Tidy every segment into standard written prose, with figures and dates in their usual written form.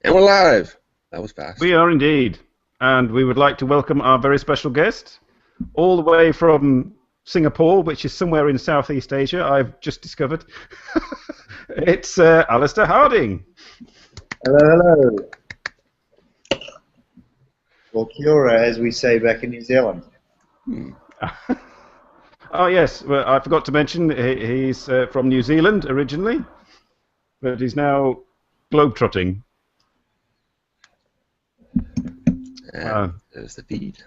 And we're live. That was fast. We are indeed. And we would like to welcome our very special guest, all the way from Singapore, which is somewhere in Southeast Asia, I've just discovered. It's Alistair Harding. Hello, hello. Well, kia ora, as we say back in New Zealand. Oh, yes. Well, I forgot to mention he's from New Zealand originally, but he's now globetrotting. There's the feed.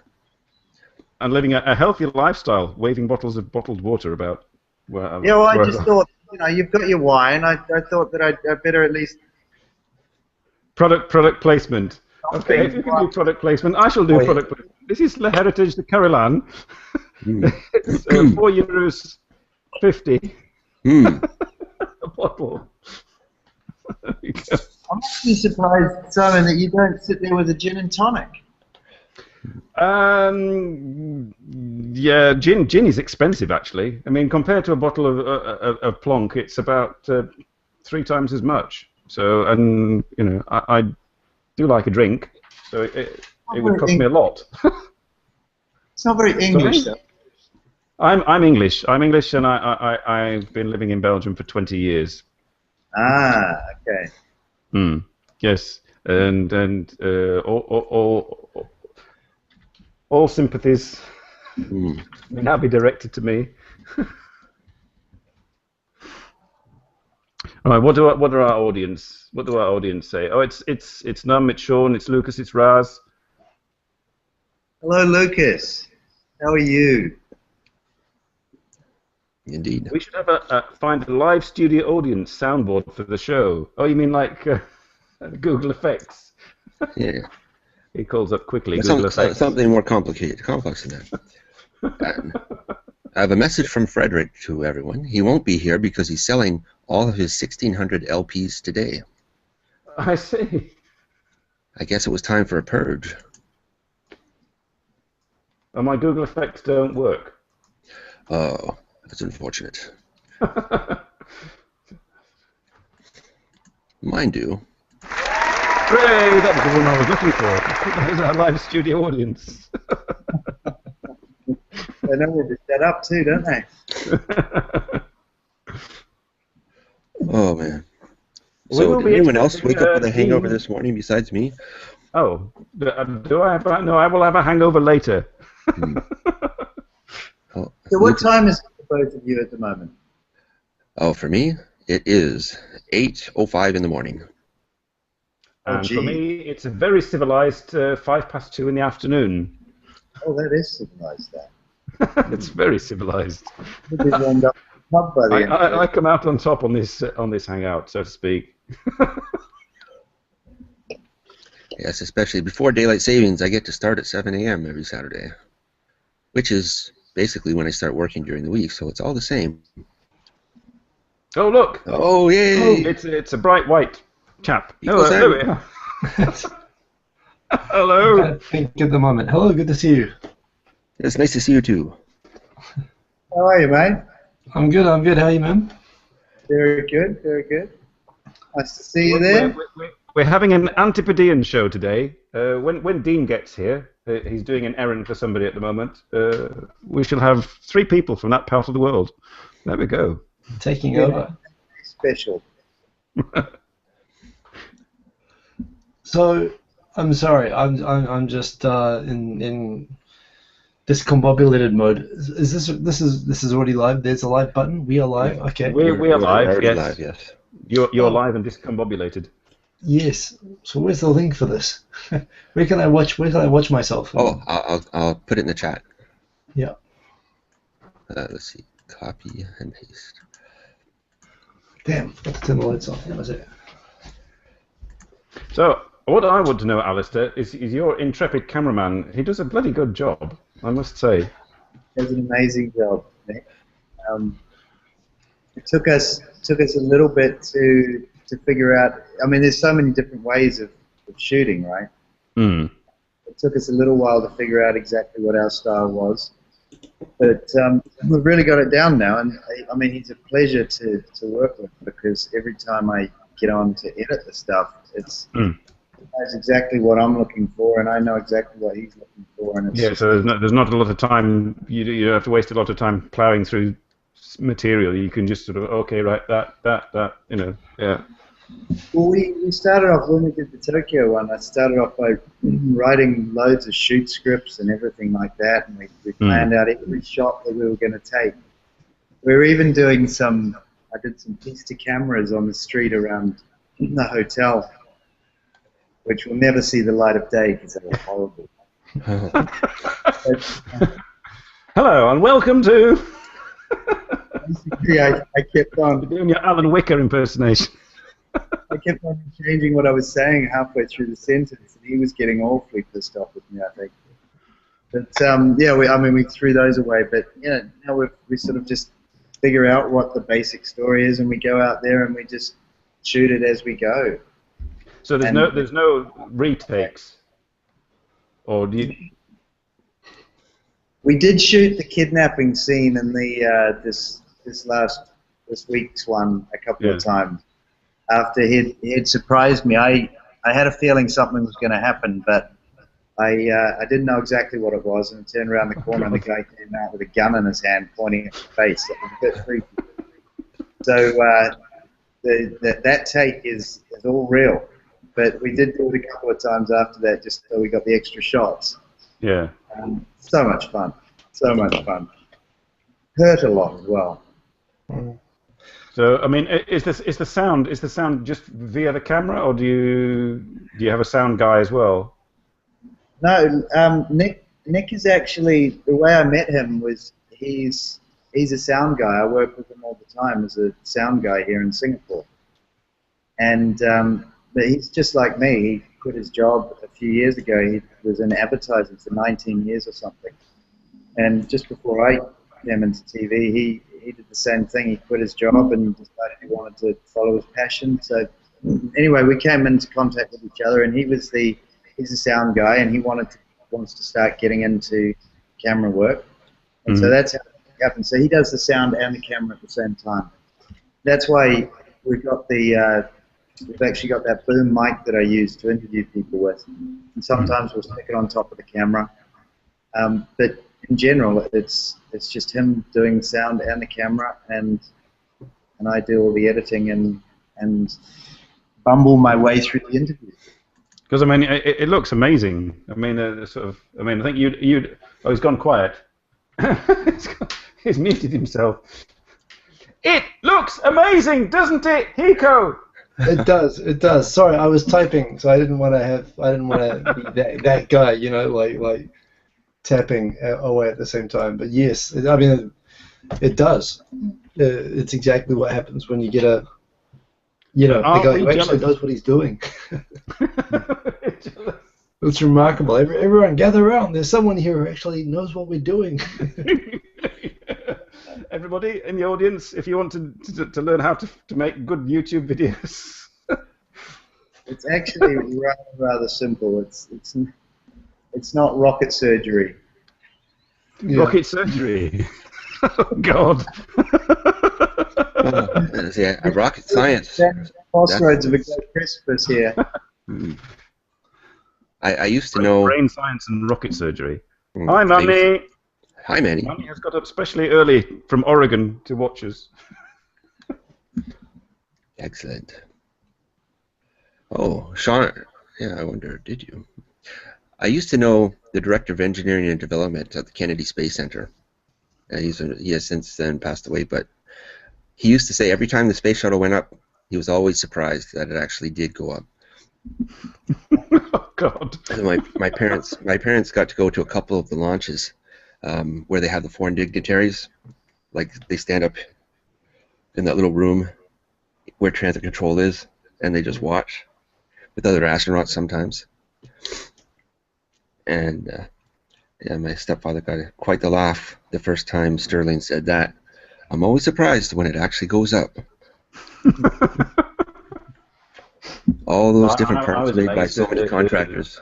And living a healthy lifestyle, waving bottles of bottled water about. Yeah, well, I just thought, you've got your wine. I thought that I'd better at least... Product placement. Okay, if you can do product placement, I shall do product placement. This is Le Heritage de Carolan. It's €4.50 a bottle. There you go. I'm actually surprised, Simon, that you don't sit there with a gin and tonic. Yeah, gin is expensive actually. I mean, compared to a bottle of Plonk, it's about 3 times as much. So, and I do like a drink, so it would cost me a lot. It's not very English, though. I'm English. I'm English, and I've been living in Belgium for 20 years. Ah, okay. Yes, and all sympathies may now be directed to me. All right, what do our audience say? Oh, it's Num, it's Sean, it's Lucas, it's Raz. Hello, Lucas. How are you? Indeed. We should have find a live studio audience soundboard for the show. Oh, you mean like Google Effects? Yeah. He calls up quickly. Google Effects. Something more complex than that. I have a message from Frederick to everyone. He won't be here because he's selling all of his 1,600 LPs today. I see. I guess it was time for a purge. Oh, my Google Effects don't work. Oh, that's unfortunate. Mine do. Hooray! That was the one I was looking for. That was our live studio audience. They know where to set up too, don't they? Oh, man. So, did anyone else wake up with a hangover this morning besides me? Oh, do I have? No, I will have a hangover later. So what time is it for both of you at the moment? Oh, for me, it is 8:05 in the morning. And for me, it's a very civilized 2:05 in the afternoon. Oh, that is civilized, that. It's very civilized. I come out on top on this hangout, so to speak. Yes, especially before daylight savings, I get to start at 7 a.m. every Saturday, which is basically when I start working during the week, so it's all the same. Oh, look! Oh, yay! Oh, it's a bright white chap. Hello, there we are. Hello! I think at the moment. Hello, good to see you. It's nice to see you too. How are you, mate? I'm good, How are you, man? Very good, very good. Nice to see you there. We're having an Antipodean show today. When Dean gets here, he's doing an errand for somebody at the moment. We shall have 3 people from that part of the world. There we go. Taking over. Special. So, I'm sorry. I'm just in discombobulated mode. This is already live? There's a live button. We are live. Okay. We are live. Yes. Live, yes. You're live and discombobulated. Yes. So where's the link for this? Where can I watch myself? Oh, I'll put it in the chat. Yeah. Let's see. Copy and paste. Damn. Forgot to turn the lights off. That was it. So, what I want to know, Alistair, is your intrepid cameraman. He does a bloody good job, I must say. He does an amazing job, Nick. It took us a little bit to figure out. I mean, there's so many different ways of shooting, right? Mm. It took us a little while to figure out exactly what our style was, but we've really got it down now. And I mean, he's a pleasure to work with because every time I get on to edit the stuff, it's knows exactly what I'm looking for, and I know exactly what he's looking for. And it's Yeah, so there's not a lot of time. You don't have to waste a lot of time plowing through material. You can just sort of right, that. Yeah. Well, we started off when we did the Tokyo one. I started off by writing loads of shoot scripts and everything like that, and we planned out every shot that we were going to take. We were even doing I did some pista cameras on the street around the hotel, which will never see the light of day because they were horrible. Hello and welcome to. Basically, I kept on doing your Alan Wicker impersonation. I kept on changing what I was saying halfway through the sentence, and he was getting awfully pissed off with me, I think. But yeah, we threw those away. But yeah, now we sort of just figure out what the basic story is, and we go out there and we just shoot it as we go. So there's no retakes, or do you? We did shoot the kidnapping scene in the this week's one a couple of times. After he'd surprised me, I had a feeling something was going to happen, but I didn't know exactly what it was, and I turned around the corner and the guy came out with a gun in his hand pointing at my face. It was a bit freaky. So that take is all real, but we did do it a couple of times after that just so we got the extra shots. Yeah. So much fun. So much fun. Hurt a lot as well. So I mean, is the sound just via the camera, or do you have a sound guy as well? No, Nick is actually, the way I met him was he's a sound guy. I work with him all the time as a sound guy here in Singapore, and but he's just like me. He quit his job a few years ago. He was in advertising for 19 years or something, and just before I came into TV, he did the same thing. He quit his job and decided he wanted to follow his passion. So anyway, we came into contact with each other, and he's a sound guy, and he wants to start getting into camera work, and so that's how it happened. So he does the sound and the camera at the same time. That's why we've actually got that boom mic that I use to interview people with, and sometimes we'll stick it on top of the camera. But in general, it's just him doing the sound and the camera, and I do all the editing and bumble my way through the interview. Because I mean, it looks amazing. I mean, I think you'd. Oh, he's gone quiet. He's muted himself. It looks amazing, doesn't it, Hiko? It does. It does. Sorry, I was typing, so I didn't want to be that guy, like tapping away at the same time. But yes, I mean, it does. It's exactly what happens when you get a, the guy who actually knows what he's doing. It's remarkable. Everyone gather around. There's someone here who actually knows what we're doing. Everybody in the audience, if you want to learn how to make good YouTube videos. It's actually rather simple. It's not rocket surgery. Yeah. Rocket surgery. Oh God. Yeah, rocket science. Crossroads of a great precipice here. I used to know brain science and rocket surgery. Hi, Mummy. Hi, Manny. Mummy has got up especially early from Oregon to watch us. Excellent. Oh, Sean. Yeah, I wonder, did you? I used to know the director of engineering and development at the Kennedy Space Center. He has since then passed away, but he used to say every time the space shuttle went up, he was always surprised that it actually did go up. Oh God! My parents got to go to a couple of the launches where they have the foreign dignitaries, like they stand up in that little room where transit control is, and they just watch with other astronauts sometimes. And yeah, my stepfather got quite the laugh the first time Sterling said that. I'm always surprised when it actually goes up. All those different parts made by so many contractors.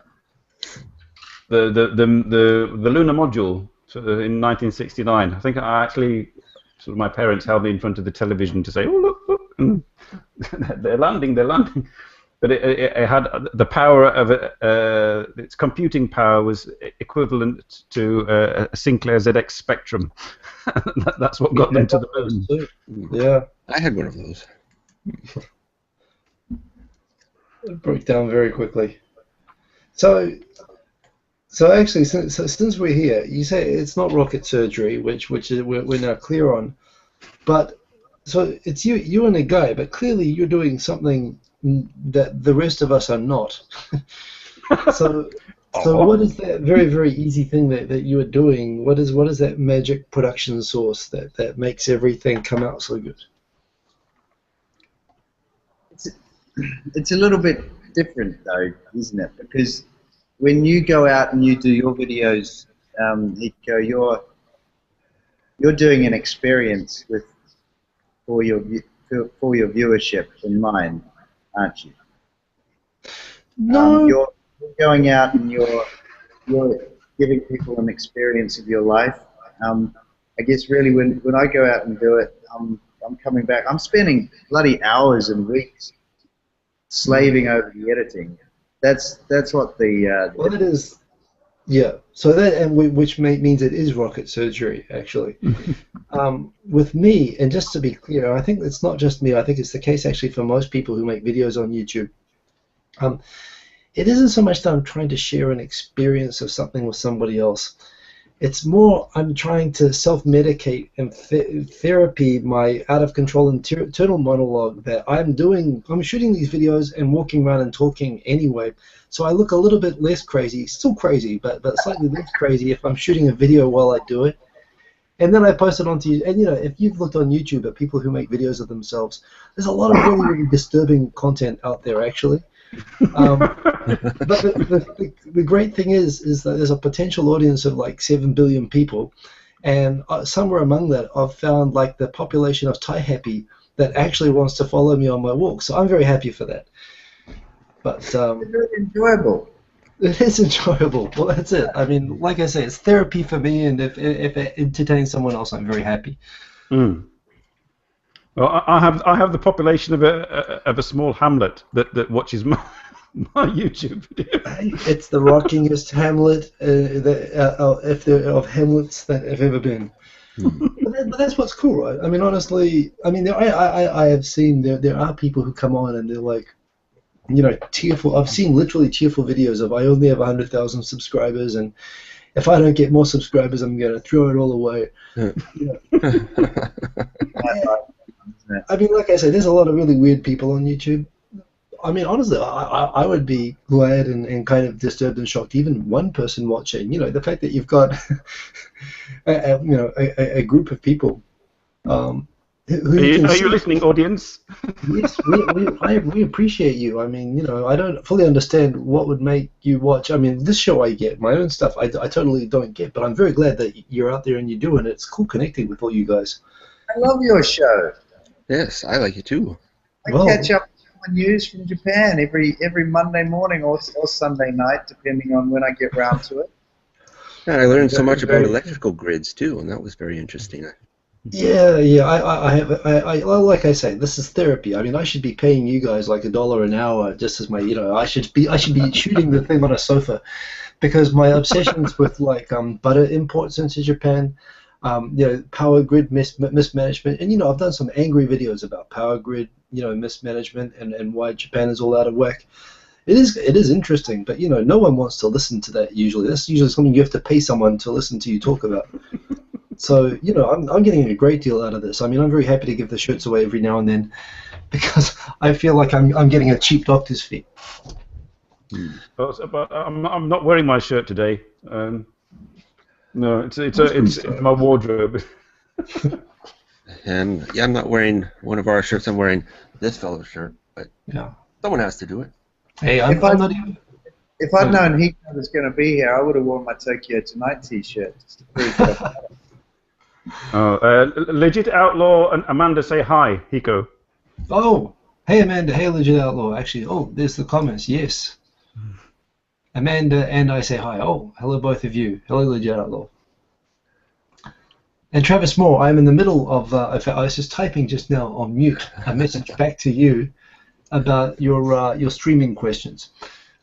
The lunar module in 1969. I think I actually, sort of, my parents held me in front of the television to say, "Oh look, look, they're landing." but it had the power of its computing power was equivalent to a Sinclair ZX Spectrum. That's what got them to the moon. Yeah. I had one of those. It broke down very quickly. So actually, since we're here, you say it's not rocket surgery, which we're now clear on. But so it's you and a guy, but clearly you're doing something that the rest of us are not. So what is that very, very easy thing that you are doing? What is that magic production sauce that makes everything come out so good? It's a little bit different though, isn't it? Because when you go out and you do your videos, Hiko, you're doing an experience for your viewership in mind, aren't you? No. You're going out and you're giving people an experience of your life. I guess really when I go out and do it, I'm coming back. I'm spending bloody hours and weeks slaving over the editing. That's what the well, it is. Yeah. So which means it is rocket surgery, actually. With me, and just to be clear, I think it's not just me. I think it's the case actually for most people who make videos on YouTube. It isn't so much that I'm trying to share an experience of something with somebody else. It's more I'm trying to self-medicate and therapy my out-of-control internal monologue that I'm shooting these videos and walking around and talking anyway. So I look a little bit less crazy, still crazy, but slightly less crazy if I'm shooting a video while I do it. And then I post it onto you. And you know, if you've looked on YouTube at people who make videos of themselves, there's a lot of really, really disturbing content out there, actually. But the great thing is that there's a potential audience of like 7 billion people, and somewhere among that I've found like the population of Thai happy that actually wants to follow me on my walk. So I'm very happy for that. But it's really enjoyable. It is enjoyable. Well, that's it. I mean, like I say, it's therapy for me, and if it entertains someone else, I'm very happy. Mm. Well, I have the population of a small hamlet that watches my YouTube video. It's the rockingest hamlet of hamlets that have ever been. But that's what's cool, right? I mean, honestly, I mean, I have seen there are people who come on and they're like, you know, tearful. I've seen literally tearful videos of I only have 100,000 subscribers, and if I don't get more subscribers, I'm going to throw it all away. You know. I mean, like I said, there's a lot of really weird people on YouTube. I mean, honestly, I would be glad and kind of disturbed and shocked, even one person watching. You know, the fact that you've got a group of people. Are you listening, audience? Yes, we appreciate you. I mean, you know, I don't fully understand what would make you watch. I mean, this show I get, my own stuff I totally don't get, but I'm very glad that you're out there and you're doing it. It's cool connecting with all you guys. I love your show. Yes, I like it too. I catch up on news from Japan every Monday morning or Sunday night, depending on when I get round to it. And I learned so much about electrical grids too, and that was very interesting. Yeah. I like I say, this is therapy. I mean, I should be paying you guys like $1 an hour just as my, you know, I should be shooting the thing on a sofa, because my obsessions with like butter imports into Japan, you know, power grid mismanagement, and you know, I've done some angry videos about power grid, you know, mismanagement and why Japan is all out of whack. It is interesting, but you know, no one wants to listen to that usually. That's usually something you have to pay someone to listen to you talk about. So, you know, I'm getting a great deal out of this. I mean, I'm very happy to give the shirts away every now and then, because I feel like I'm getting a cheap doctor's fee. But I'm not wearing my shirt today. No, it's in my wardrobe. And yeah, I'm not wearing one of our shirts. I'm wearing this fellow's shirt, but yeah, someone has to do it. Hey, I'm not even. If I'd known Hiko was going to be here, I would have worn my Tokyo Tonight T-shirt. Just to prove that. Legit Outlaw and Amanda say hi, Hiko. Oh, hey Amanda, hey Legit Outlaw. Actually, oh, there's the comments. Yes, Amanda and I say hi. Oh, hello both of you. Hello Legit Outlaw. And Travis Moore, I'm in the middle of. I was just typing just now on mute a message back to you. about your streaming questions,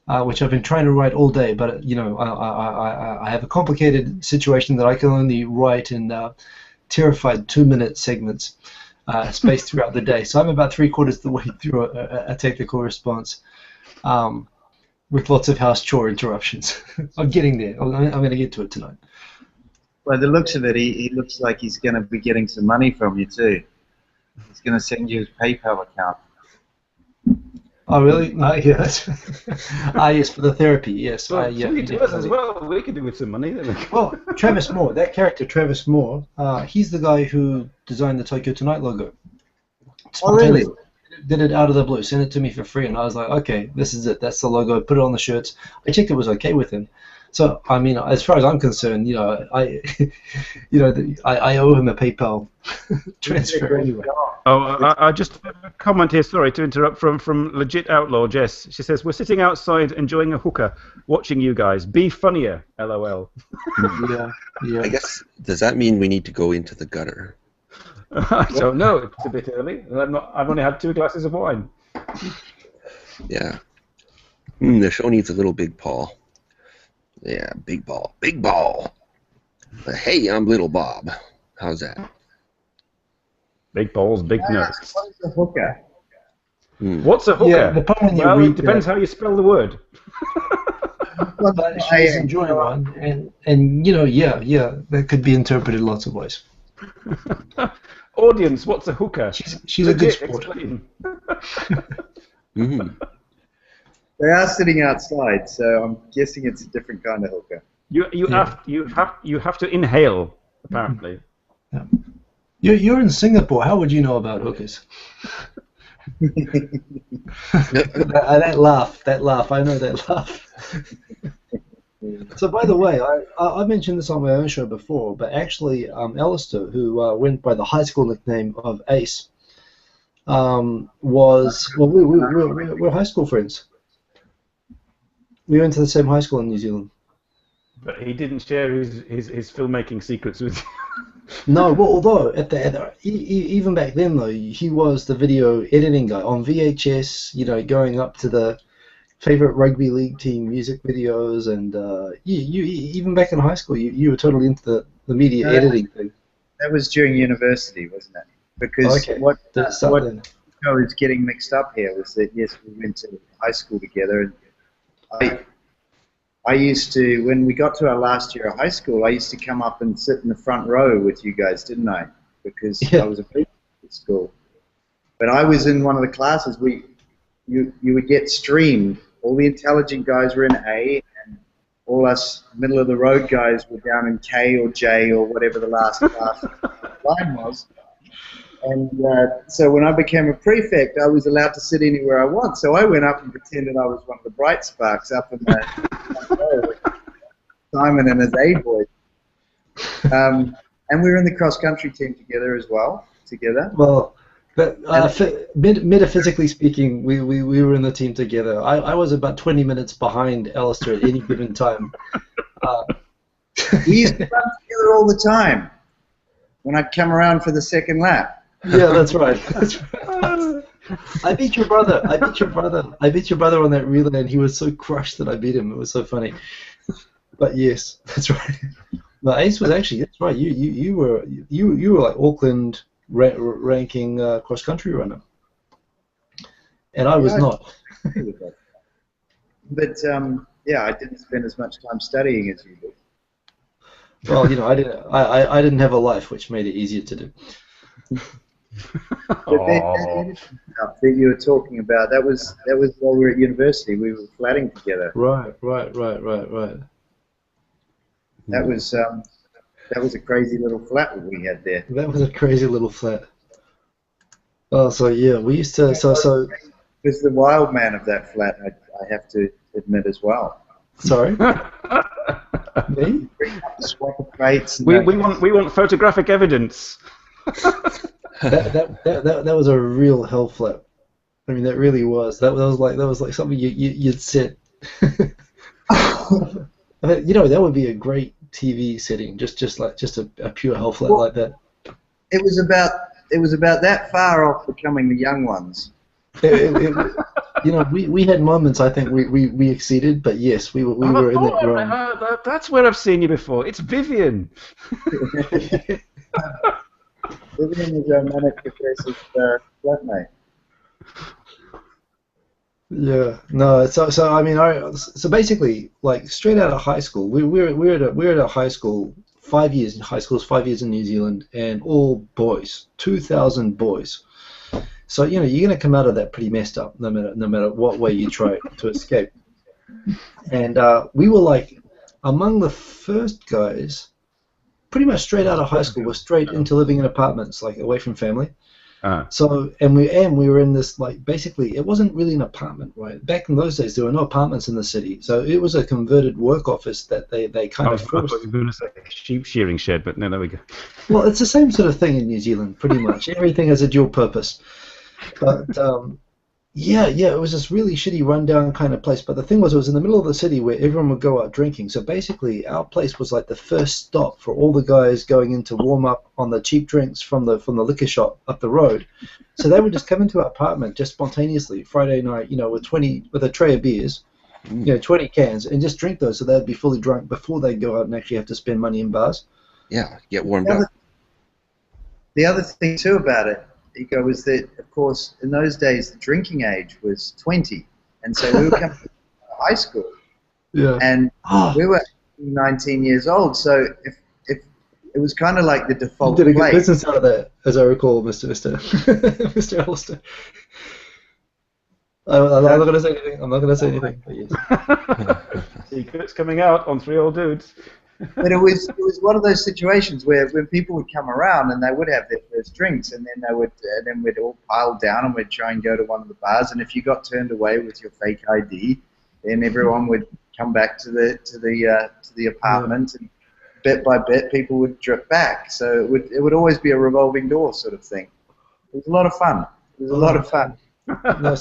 which I've been trying to write all day, but you know, I have a complicated situation that I can only write in terrified 2-minute segments spaced throughout the day. So I'm about 3/4 of the way through a technical response. With lots of house chore interruptions. I'm getting there. I'm going to get to it tonight. By the looks of it, he looks like he's going to be getting some money from you too. He's going to send you his PayPal account. Oh, really? No, yes. Yes, for the therapy, yes. Well, Yeah, send it to us as well. We could do with some money. Then. Well, Travis Moore, that character, Travis Moore, he's the guy who designed the Tokyo Tonight logo. Oh, really? Did it out of the blue, sent it to me for free, and I was like, okay, this is it, that's the logo, put it on the shirts. I checked it was okay with him. So, I mean, as far as I'm concerned, you know, I owe him a PayPal transfer anyway. Oh, I just have a comment here, sorry to interrupt, from Legit Outlaw Jess. She says, we're sitting outside enjoying a hookah, watching you guys. Be funnier, LOL. Yeah. I guess, does that mean we need to go into the gutter? I don't know. It's a bit early. I've only had 2 glasses of wine. Yeah. The show needs a little Big Paul. Yeah, big ball. Big ball. But hey, I'm Little Bob. How's that? Big balls, big nuts. What is a hookah? What's a hookah? Yeah, the problem when you well, read it depends how you spell the word. But she's enjoying one, and you know, yeah, that could be interpreted lots of ways. Audience, what's a hookah? She's a good sport. They are sitting outside, so I'm guessing it's a different kind of hookah. You have to inhale, apparently. Yeah. You're in Singapore. How would you know about hookahs? that laugh. I know that laugh. So, by the way, I mentioned this on my own show before, but actually, Alistair, who went by the high school nickname of Ace, we're high school friends. We went to the same high school in New Zealand. But he didn't share his filmmaking secrets with you. No, well, although even back then though, he was the video editing guy on VHS. You know, going up to the favorite rugby league team music videos, and you even back in high school, you were totally into the media editing thing. That was during university, wasn't it? Because what I was getting mixed up here was that yes, we went to high school together, and I used to, when we got to our last year of high school, I used to come up and sit in the front row with you guys, didn't I? Because I was a preacher at school. But I was in one of the classes. You would get streamed. All the intelligent guys were in A, and all us middle of the road guys were down in K or J or whatever the last class line was. And so when I became a prefect, I was allowed to sit anywhere I want. So I went up and pretended I was one of the bright sparks up in the Simon and his A boys. And we were in the cross country team together as well. Well, but metaphysically speaking, we were in the team together. I was about 20 minutes behind Alistair at any given time. We used to run together all the time when I'd come around for the second lap. Yeah, that's right. I beat your brother. I beat your brother on that relay, and he was so crushed that I beat him. It was so funny. But yes, that's right. But Ace was actually, that's right. You were like Auckland ranking cross country runner, and I was not. But yeah, I didn't spend as much time studying as you did. Well, you know, I didn't have a life, which made it easier to do. That you were talking about, that was while we were at university. We were flatting together. Right. That was a crazy little flat that we had there. That was a crazy little flat. Oh, so yeah, we used to so. Was the wild man of that flat, I have to admit as well. Sorry. Me? Swap of crates. We want photographic evidence. That was a real hell flap. I mean, that really was. That was like something you'd set. I mean, you know, that would be a great TV setting. Just a pure hell flap like that. It was about that far off becoming the young ones. You know, we had moments. I think we exceeded, but yes, we were in that realm. That's where I've seen you before. It's Vivian. Vivian is our manic depressive flatmate. Yeah, no. So I mean, so basically, like straight out of high school, we're at a high school, 5 years in high school, 5 years in New Zealand, and all boys, 2,000 boys. So you know you're gonna come out of that pretty messed up, no matter what way you try to escape. And we were like among the first guys, pretty much straight out of high school, were straight into living in apartments, like away from family. So and we were in this, like, basically it wasn't really an apartment, right? Back in those days there were no apartments in the city, so it was a converted work office that they kind of forced. I thought you were going to say a sheep shearing shed, but no, there we go. Well, it's the same sort of thing in New Zealand, pretty much. Everything has a dual purpose. But yeah, it was this really shitty rundown kind of place. But the thing was, it was in the middle of the city where everyone would go out drinking. So basically, our place was like the first stop for all the guys going in to warm up on the cheap drinks from the liquor shop up the road. So they would just come into our apartment just spontaneously Friday night, you know, with a tray of beers, you know, 20 cans, and just drink those so they'd be fully drunk before they go out and actually have to spend money in bars. Yeah, get warmed up. The other thing too about it, Iko, was that, of course, in those days the drinking age was 20, and so we were coming to high school, and we were 19 years old. So if it was kind of like the default. You did a place. good business out of that, as I recall, Mr. Alistair. I'm not going to say anything. I'm not going to say anything. But yes. Secrets coming out on Three Old Dudes. But it was one of those situations where when people would come around and they would have their first drinks, and then we'd all pile down and we'd try and go to one of the bars, and if you got turned away with your fake ID, then everyone would come back to the apartment, and bit by bit people would drip back. So it would always be a revolving door sort of thing. It was a lot of fun. It was a lot of fun. No,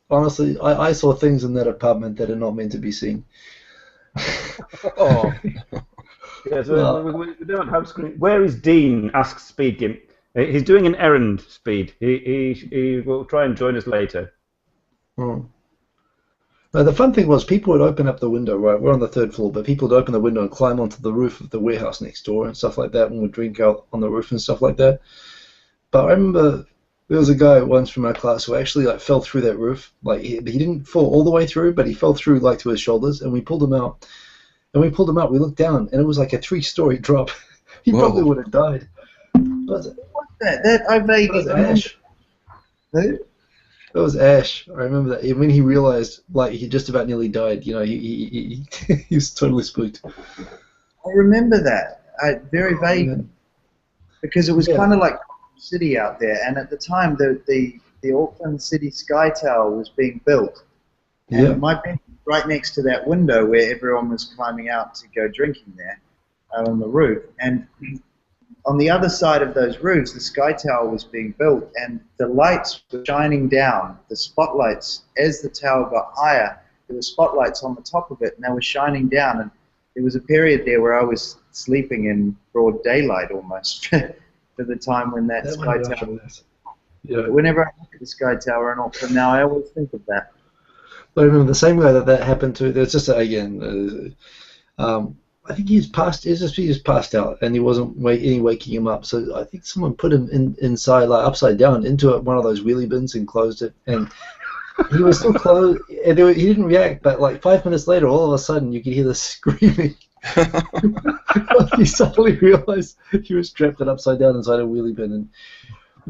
honestly, I saw things in that apartment that are not meant to be seen. Oh. Yeah, so we don't have screen. Where is Dean? Asks Speed Gimp. He's doing an errand, Speed. He will try and join us later. Now, the fun thing was people would open up the window, right? We're on the 3rd floor, but people would open the window and climb onto the roof of the warehouse next door and stuff like that, and would drink out on the roof and stuff like that. But I remember there was a guy once from our class who actually fell through that roof. Like he didn't fall all the way through, but he fell through like to his shoulders, and we pulled him out. And we pulled him out. We looked down, and it was like a 3-story drop. He probably would have died. What's that? I vaguely. That was Ash. Who? That was Ash. I remember that. When he realized, like, he just about nearly died. You know, he was totally spooked. I remember that. Very vaguely, because it was kind of like city out there, and at the time the Auckland City Sky Tower was being built, and my bench was right next to that window where everyone was climbing out to go drinking there on the roof, and on the other side of those roofs the Sky Tower was being built, and the lights were shining down, the spotlights, as the tower got higher there were spotlights on the top of it, and they were shining down, and there was a period there where I was sleeping in broad daylight almost. For the time when that Sky Tower was. Yeah. Whenever I look at the Sky Tower in Auckland now, I always think of that. But I remember the same guy that happened to. There's just again. I think he just passed out, and he wasn't waking him up. So I think someone put him inside, like upside down, into one of those wheelie bins and closed it. And he was still closed, and he didn't react. But like 5 minutes later, all of a sudden, you could hear the screaming. He suddenly realized he was trapped and upside down inside a wheelie bin, and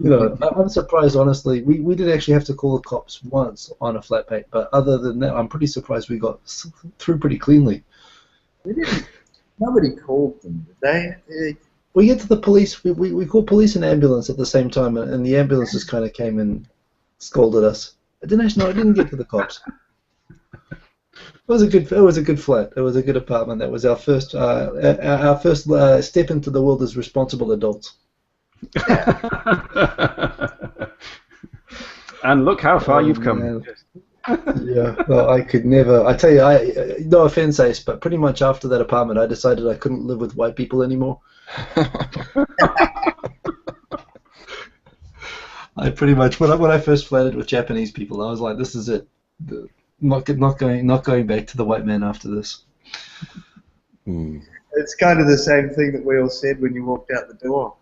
you know, I'm surprised, honestly. We did actually have to call the cops once on a flat pack, but other than that, I'm pretty surprised we got through pretty cleanly. We didn't. Nobody called them, did they? We get to the police. We called police and ambulance at the same time, and the ambulances kind of came and scolded us. I didn't get to the cops. It was a good flat. It was a good apartment. That was our first step into the world as responsible adults. And look how far you've come. Man. Yeah, well, I could never. I tell you, no offense, Ace, but pretty much after that apartment, I decided I couldn't live with white people anymore. I pretty much when I first flirted with Japanese people, I was like, this is it. Not going back to the white man after this. Hmm. It's kind of the same thing that we all said when you walked out the door.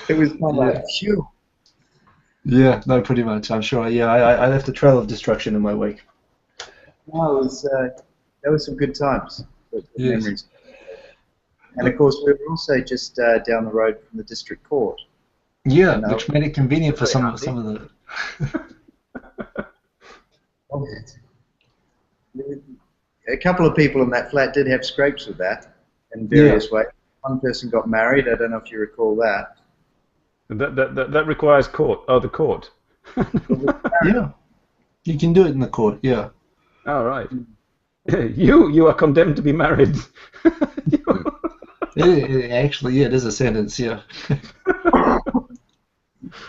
It was kind of like, phew. Yeah, no, pretty much. I'm sure. Yeah, I left a trail of destruction in my wake. No, it was, there were some good times, good Yes. memories. And of course, we were also just down the road from the district court. Yeah, No. which made it convenient for some of the. A couple of people in that flat did have scrapes with that in various ways. One person got married. I don't know if you recall that. That requires court. Oh, the court. Yeah, you can do it in the court. Yeah. All right. You are condemned to be married. Actually, yeah, it is a sentence. Yeah.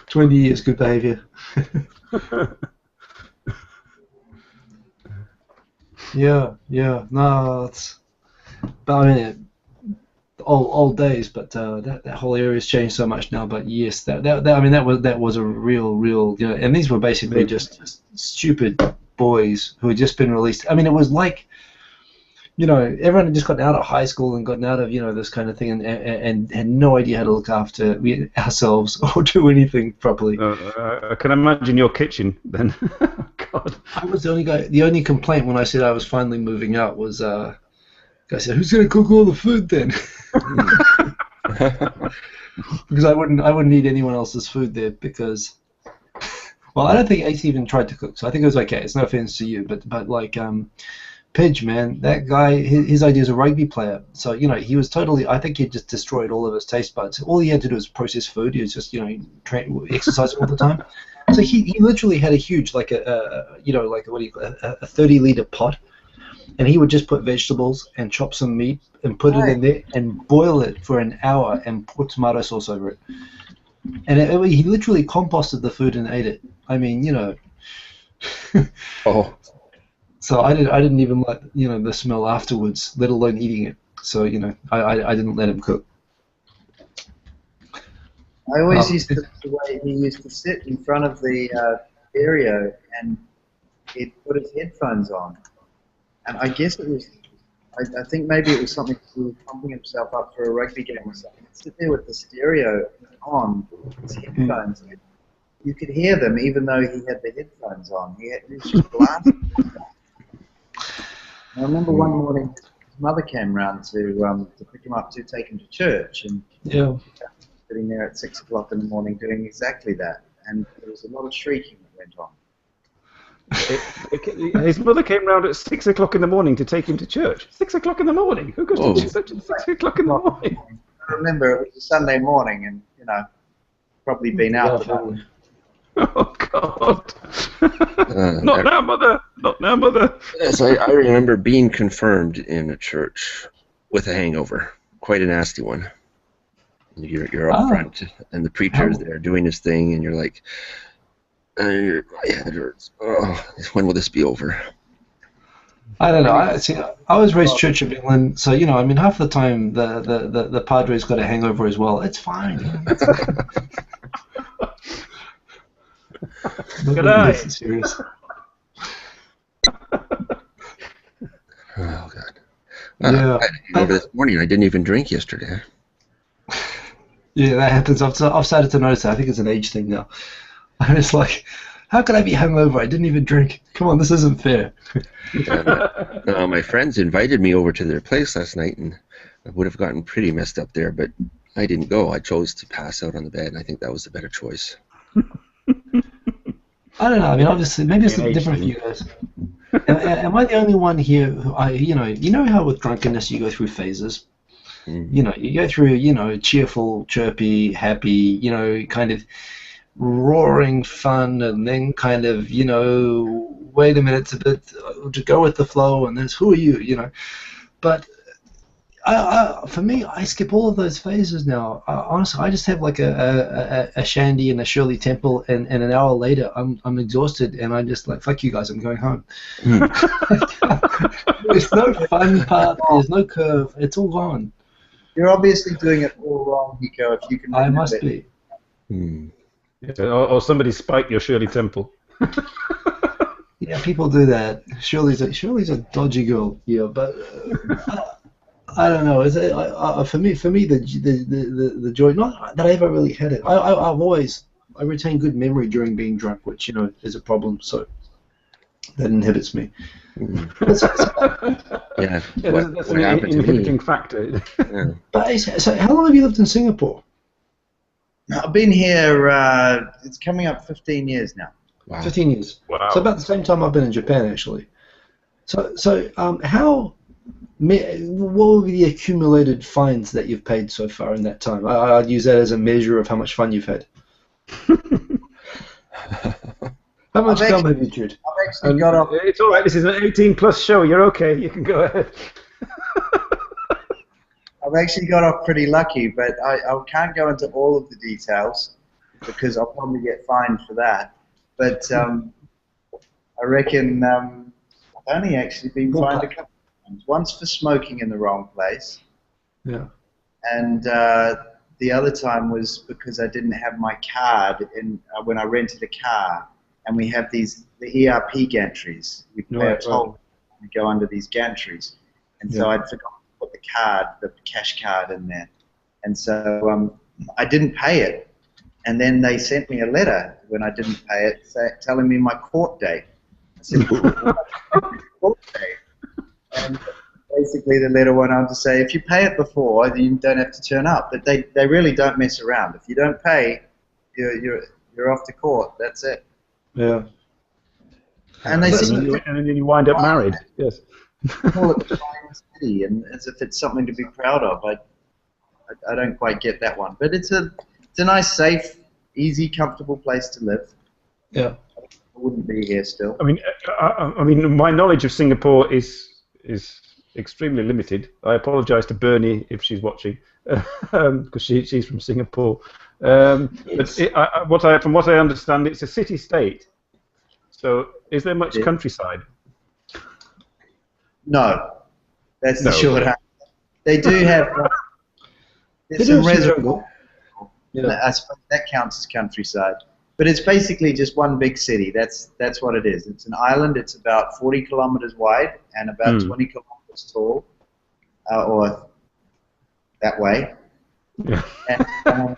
20 years good behavior. Yeah. No, it's. But I mean, old days. But that whole area's changed so much now. But yes, that was a real. And these were basically just stupid boys who had just been released. I mean, it was like. Everyone had just gotten out of high school and gotten out of, this kind of thing and had no idea how to look after ourselves or do anything properly. I can imagine your kitchen then. God. I was the only guy. The only complaint when I said I was finally moving out was, the guy said, "Who's going to cook all the food then?" Because I wouldn't eat anyone else's food there because, well, I don't think Ace even tried to cook, so I think it was okay. It's no offense to you, but like, Pidge, man, that guy, his idea is a rugby player. So, he was totally, I think he just destroyed all of his taste buds. All he had to do was process food. He was just, exercising all the time. So he literally had a huge, like a 30-liter pot. And he would just put vegetables and chop some meat and put it in there and boil it for an hour and pour tomato sauce over it. And he literally composted the food and ate it. I mean, Oh. So I didn't even like the smell afterwards, let alone eating it. So I didn't let him cook. I always used to the way he used to sit in front of the stereo and he'd put his headphones on, and I guess it was. I think maybe it was something to do with pumping himself up for a rugby game or something. He'd sit there with the stereo on, his headphones. You could hear them even though he had the headphones on. He was just blasting. I remember one morning his mother came round to pick him up to take him to church, and sitting there at 6 o'clock in the morning doing exactly that, and there was a lot of shrieking that went on. His mother came round at 6 o'clock in the morning to take him to church. 6 o'clock in the morning? Who goes to church at 6 o'clock in the morning? I remember it was a Sunday morning, and probably been out. Oh, God. Not now, Mother. Not now, Mother. Yes, I remember being confirmed in a church with a hangover. Quite a nasty one. You're up front, and the preacher's there doing his thing, and you're like, my head hurts. Oh, when will this be over? I don't know. I was raised Church of England, so half the time the Padre's got a hangover as well. It's fine. Good eye. Serious. Oh, God. Yeah. I had a hangover this morning. I didn't even drink yesterday. Yeah, that happens. I've started to notice that. I think it's an age thing now. And it's like, how could I be hungover? I didn't even drink. Come on, this isn't fair. My friends invited me over to their place last night, and I would have gotten pretty messed up there, but I didn't go. I chose to pass out on the bed, and I think that was the better choice. I don't know. I mean, obviously, maybe it's different for you guys. Am I the only one here who you know how with drunkenness you go through phases? You go through, cheerful, chirpy, happy, kind of roaring fun, and then kind of, wait a minute, it's a bit to go with the flow, and there's who are you, But for me, I skip all of those phases now. Honestly, I just have like a shandy and a Shirley Temple, and an hour later, I'm exhausted, and I'm just like, fuck you guys, I'm going home. There's no fun part. There's no curve. It's all gone. You're obviously doing it all wrong, Hiko, if you can I remember must it. be. Hmm. Yeah, or somebody spiked your Shirley Temple. Yeah, people do that. Shirley's a dodgy girl. Yeah, but I don't know. For me, the joy. Not that I ever really had it. I retain good memory during being drunk, which is a problem. So that inhibits me. Hmm. But, Yeah. Yeah, What that's what an happened to inhibiting me? factor. Yeah. so how long have you lived in Singapore? I've been here, it's coming up 15 years now. Wow. 15 years. Wow. So about the same time I've been in Japan, actually. What will be the accumulated fines that you've paid so far in that time? I'd use that as a measure of how much fun you've had. How much gum have you chewed? I've actually got off. It's all right. This is an 18+ show. You're okay. You can go ahead. I've actually got off pretty lucky, but I can't go into all of the details because I'll probably get fined for that. But I reckon I've only actually been fined a couple of times. Once for smoking in the wrong place, Yeah. and the other time was because I didn't have my card when I rented a car, and we have the ERP gantries. You pay a toll to go under these gantries, and so I'd forgotten to put the cash card in there, and so I didn't pay it, and then they sent me a letter when I didn't pay it, telling me my court date. I said, court date, and basically the letter went on to say, if you pay it before, then you don't have to turn up. But they really don't mess around. If you don't pay, you're off to court. That's it. Yeah. And they seem to And then you wind up married. Yes. call it the finest city, and as if it's something to be proud of. I don't quite get that one, but it's a nice, safe, easy, comfortable place to live. Yeah. I wouldn't be here still. I mean, my knowledge of Singapore is extremely limited. I apologise to Bernie if she's watching, because she's from Singapore. But from what I understand, it's a city-state. So, is there much countryside? No, that's the short answer. They do have some reservoirs. Yeah. I suppose that counts as countryside. But it's basically just one big city. That's what it is. It's an island. It's about 40 kilometers wide and about 20 kilometers tall, or that way. Yeah. And,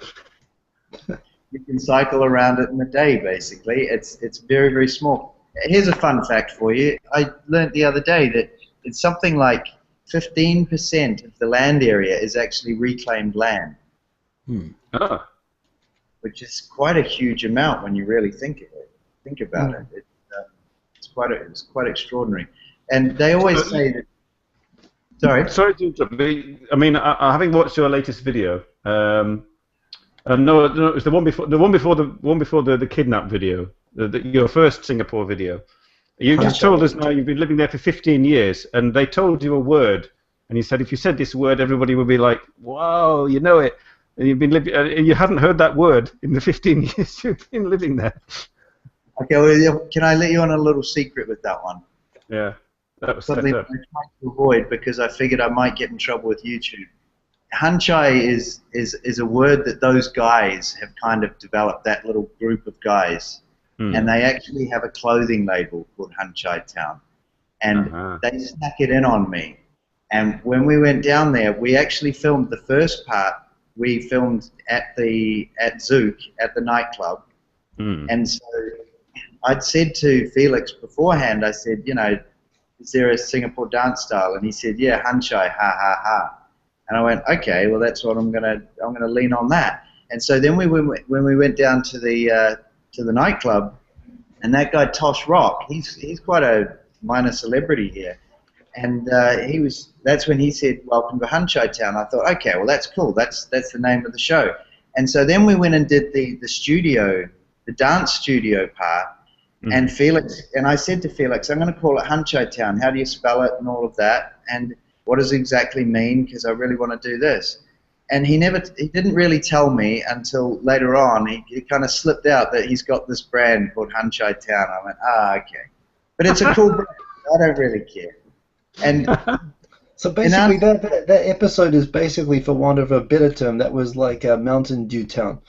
you can cycle around it in a day, basically. It's very, very small. Here's a fun fact for you. I learned the other day that it's something like 15% of the land area is actually reclaimed land. Ah. Which is quite a huge amount when you really think about it. It's quite extraordinary. And they always say that. Sorry to interrupt. I mean, having watched your latest video, no, it was the one before the kidnap video, your first Singapore video. You just told us now you've been living there for 15 years, and they told you a word, and you said if you said this word, everybody would be like, "Wow, you know it." And you've been living, and you hadn't heard that word in the 15 years you've been living there. Okay, well, can I let you on a little secret with that one? Yeah, that was something I tried to avoid because I figured I might get in trouble with YouTube. Hanchai is a word that those guys have kind of developed, that little group of guys, and they actually have a clothing label called Hanchai Town, and they snuck it in on me. And when we went down there, we actually filmed the first part. We filmed at Zouk, at the nightclub, and so I'd said to Felix beforehand, I said, is there a Singapore dance style? And he said, yeah, Hanchai, ha ha ha. And I went, okay, well that's what I'm gonna lean on that. And so then when we went down to the nightclub, and that guy Tosh Rock, he's quite a minor celebrity here. And that's when he said, welcome to Hanchai Town. I thought, okay, well, that's cool. That's the name of the show. And so then we went and did the studio, the dance studio part. And I said to Felix, I'm going to call it Hanchai Town. How do you spell it and all of that? And what does it exactly mean? Because I really want to do this. And he didn't really tell me until later on. He kind of slipped out that he's got this brand called Hanchai Town. I went, okay. But it's a cool brand. I don't really care. And So basically, that episode is basically, for want of a better term, that was like a Mountain Dew town.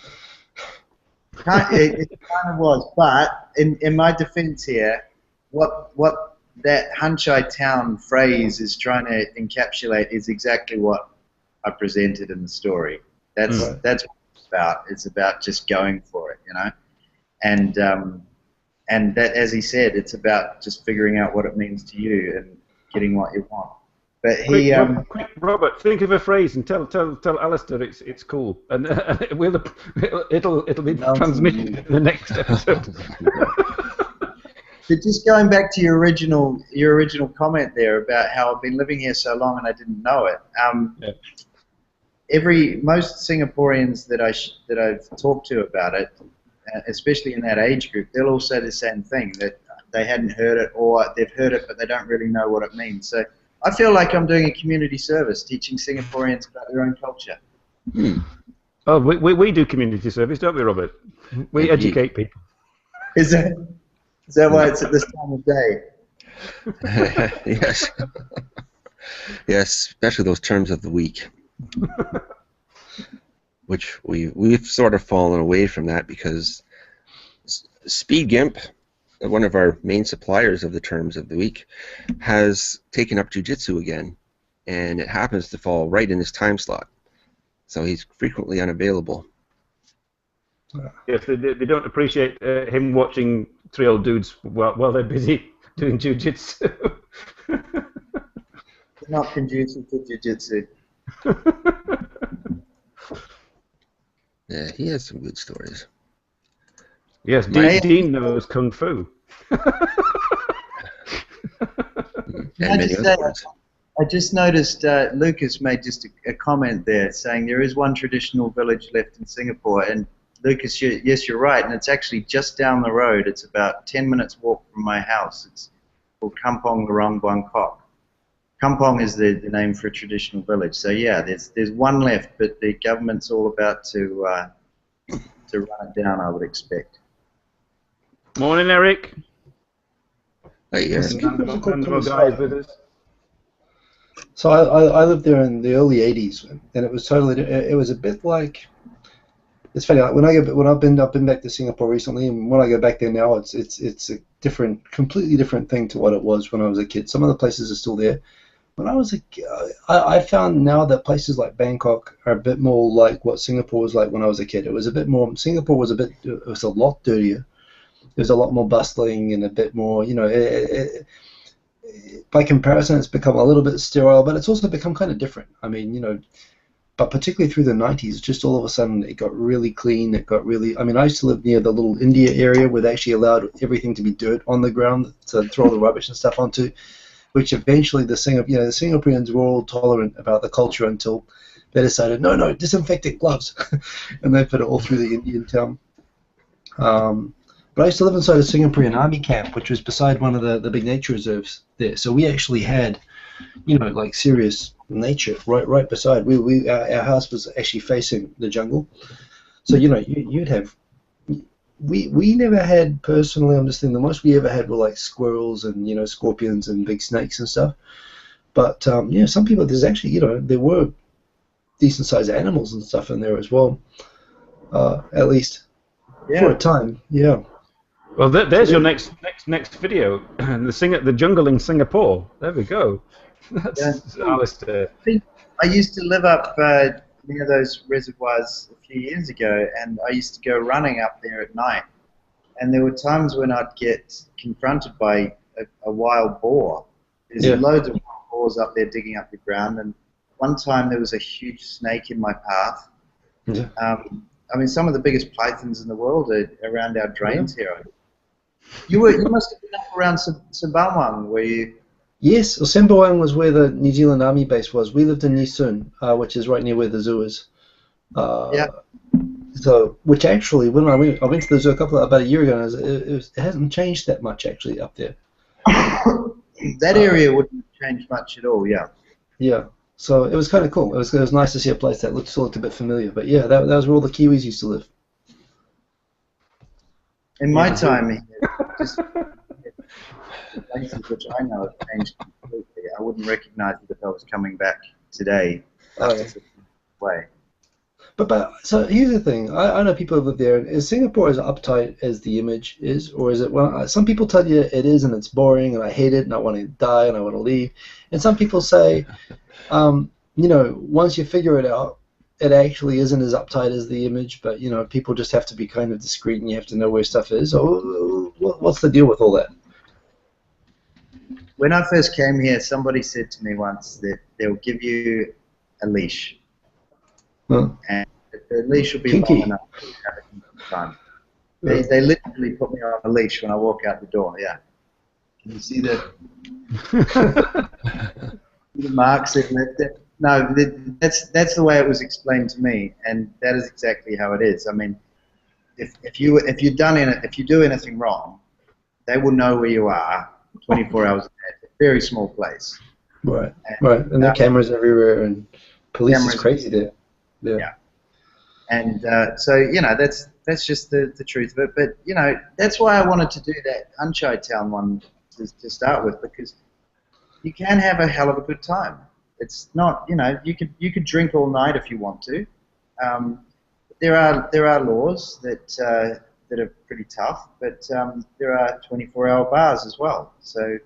It kind of was, but in my defense here, what that Hanchai town phrase is trying to encapsulate is exactly what I presented in the story. That's what it's about. It's about just going for it, you know, and that, as he said, it's about just figuring out what it means to you and getting what you want. But he, quick, Robert, think of a phrase and tell Alistair it's cool, and it'll be transmitted in the next episode. But just going back to your original comment there about how I've been living here so long and I didn't know it. Most Singaporeans that I've talked to about it, especially in that age group, they'll all say the same thing, that they hadn't heard it, or they've heard it but they don't really know what it means. So I feel like I'm doing a community service, teaching Singaporeans about their own culture. Oh, we do community service, don't we, Robert? We educate people. Is that why it's at this time of day? Yes. Yes, especially those terms of the week. Which we've sort of fallen away from that because Speed Gimp, one of our main suppliers of the terms of the week, has taken up jiu-jitsu again, and it happens to fall right in his time slot. So he's frequently unavailable. Yes, they don't appreciate him watching 3 old dudes while they're busy doing jiu-jitsu. They're not conducive to jiu-jitsu. Yeah, he has some good stories. Yes, Dean knows Kung Fu. I just noticed Lucas made just a comment there saying there is one traditional village left in Singapore, and Lucas, yes, you're right, and it's actually just down the road. It's about 10 minutes walk from my house. It's called Kampong Lorong Buangkok. Kampong is the name for a traditional village. So yeah, there's one left, but the government's all about to run it down, I would expect. Morning, Eric. Hey, Eric. Guys with us. So I lived there in the early '80s, and it was totally. It was a bit like. It's funny. Like I've been back to Singapore recently, and when I go back there now, it's a completely different thing to what it was when I was a kid. Some of the places are still there. When I was I found now that places like Bangkok are a bit more like what Singapore was like when I was a kid. It was a bit more. Singapore was it was a lot dirtier. There's a lot more bustling and a bit more, you know. By comparison, it's become a little bit sterile, but it's also become kind of different. I mean, you know, but particularly through the 90s, just all of a sudden it got really clean. It got really. I mean, I used to live near the little India area where they actually allowed everything to be dirt on the ground to throw the rubbish and stuff onto. Which eventually the Singaporeans were all tolerant about the culture until they decided, no, disinfectant gloves, and they put it all through the Indian town. But I used to live inside a Singaporean army camp, which was beside one of the big nature reserves there. So we actually had, you know, like serious nature right beside. Our house was actually facing the jungle. So you know, you'd have. We never had, personally, I'm just thinking, the most we ever had were like squirrels and, you know, scorpions and big snakes and stuff. But yeah, some people, there's actually, you know, there were decent sized animals and stuff in there as well, at least for a time. Yeah. Well, there's your next video, the jungle in Singapore. There we go. That's Alistair. I used to live up near those reservoirs a few years ago, and I used to go running up there at night. And there were times when I'd get confronted by a wild boar. There's loads of wild boars up there digging up the ground, and one time there was a huge snake in my path. Yeah. I mean, some of the biggest pythons in the world are around our drains here. You must have been up around Sembawang, were you? Yes, well, Sembawang was where the New Zealand Army base was. We lived in Nisun, which is right near where the zoo is. So, which actually, when I went to the zoo about a year ago, it hasn't changed that much actually up there. That area wouldn't change much at all. Yeah. Yeah. So it was kind of cool. It was nice to see a place that still looked a bit familiar. But yeah, that was where all the Kiwis used to live. In my time, just places which I know have changed completely. I wouldn't recognize it if I was coming back today. Oh, yeah. Way. But so here's the thing. I know people who live there. Is Singapore as uptight as the image is, or is it? Well, some people tell you it is, and it's boring, and I hate it, and I want to die, and I want to leave. And some people say, once you figure it out, it actually isn't as uptight as the image. But people just have to be kind of discreet, and you have to know where stuff is. So what's the deal with all that? When I first came here, somebody said to me once that they'll give you a leash. Huh. And the leash will be Kinky. long enough to have it time. They literally put me on a leash when I walk out the door. Yeah, can you see the marks? No, that's the way it was explained to me, and that is exactly how it is. I mean, if you do anything wrong, they will know where you are 24 hours a day. It's a very small place. Right. And there are cameras everywhere, and police is crazy there. Yeah. And so that's just the truth of it. But that's why I wanted to do that Unchai Town one to start with, because you can have a hell of a good time. It's not you could drink all night if you want to. There are laws that are pretty tough, but there are 24-hour bars as well. So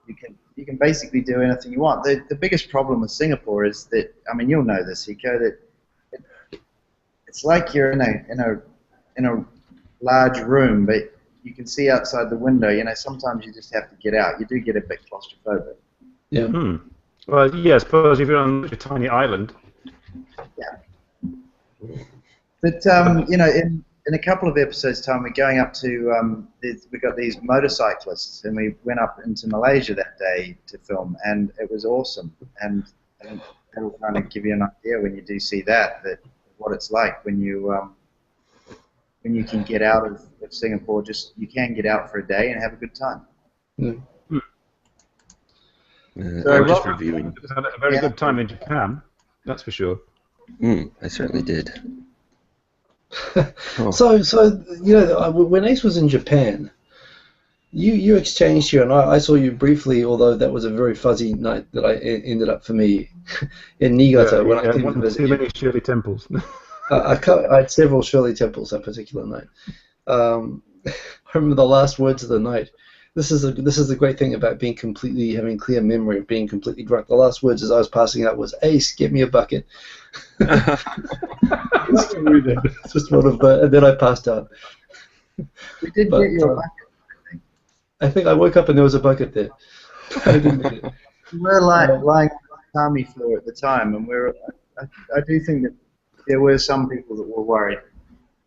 you can basically do anything you want. The biggest problem with Singapore is that, I mean, you'll know this, Hiko, that it's like you're in a large room, but you can see outside the window. Sometimes you just have to get out. You do get a bit claustrophobic. Yeah. Well, yeah, I suppose if you're on a tiny island. Yeah. But in a couple of episodes' time, we're going up to we got these motorcyclists, and we went up into Malaysia that day to film, and it was awesome. And that'll kind of give you an idea when you do see that what it's like when you can get out of Singapore. You can get out for a day and have a good time. Mm. I was just reviewing. I had a very good time in Japan, that's for sure. I certainly did. So when Ace was in Japan, you exchanged here, and I saw you briefly, although that was a very fuzzy night that I ended up for me in Niigata when I came to visit too you. many Shirley temples. I had several Shirley temples that particular night. I remember the last words of the night. This is the great thing about having clear memory of being completely drunk. The last words as I was passing out was, "Ace, get me a bucket." It's just one of the, and then I passed out. We did get you a bucket. I think I woke up and there was a bucket there. I didn't get it. We were lying on the army floor at the time, and I do think that there were some people that were worried.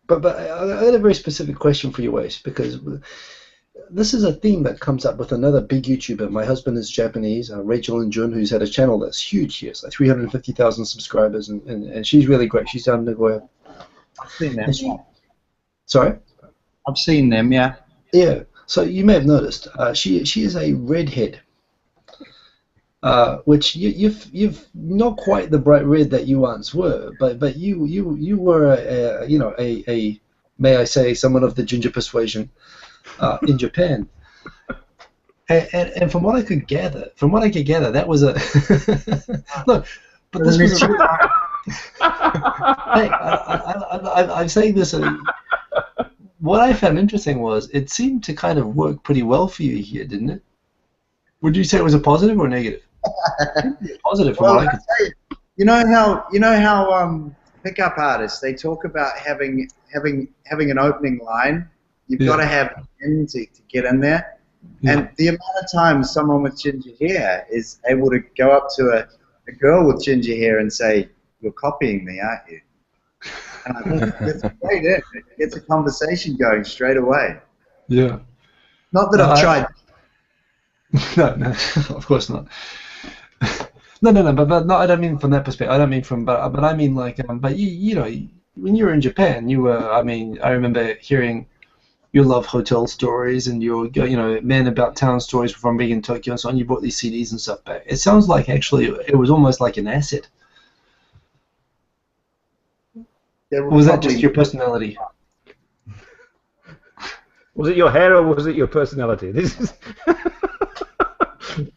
But I had a very specific question for you, Ace, because this is a theme that comes up with another big YouTuber. My husband is Japanese, Rachel and Jun, who's had a channel that's huge here. It's like 350,000 subscribers, and she's really great. She's down in Nagoya. I've seen them. Sorry? I've seen them, yeah. Yeah. So you may have noticed, she is a redhead, which you've not quite the bright red that you once were, but you were a may I say, someone of the ginger persuasion in Japan. And from what I could gather, that was a look. But this was a hey, I'm saying this. What I found interesting was it seemed to kind of work pretty well for you here, didn't it? Would you say it was a positive or negative? Positive, from what I could say. You know how pickup artists, they talk about having an opening line. You've got to have an to get in there. Yeah. And the amount of times someone with ginger hair is able to go up to a girl with ginger hair and say, "You're copying me, aren't you?" And I think that's great. It gets a conversation going straight away. Yeah. Not that I've tried. No, of course not. No, but no, I don't mean from that perspective. I don't mean from, but I mean like, but you know, when you were in Japan, you were. I mean, I remember hearing you love hotel stories and your, men about town stories from being in Tokyo and so on. You brought these CDs and stuff back. It sounds like actually it was almost like an asset. Or was that just your personality? Was it your hair or was it your personality? This is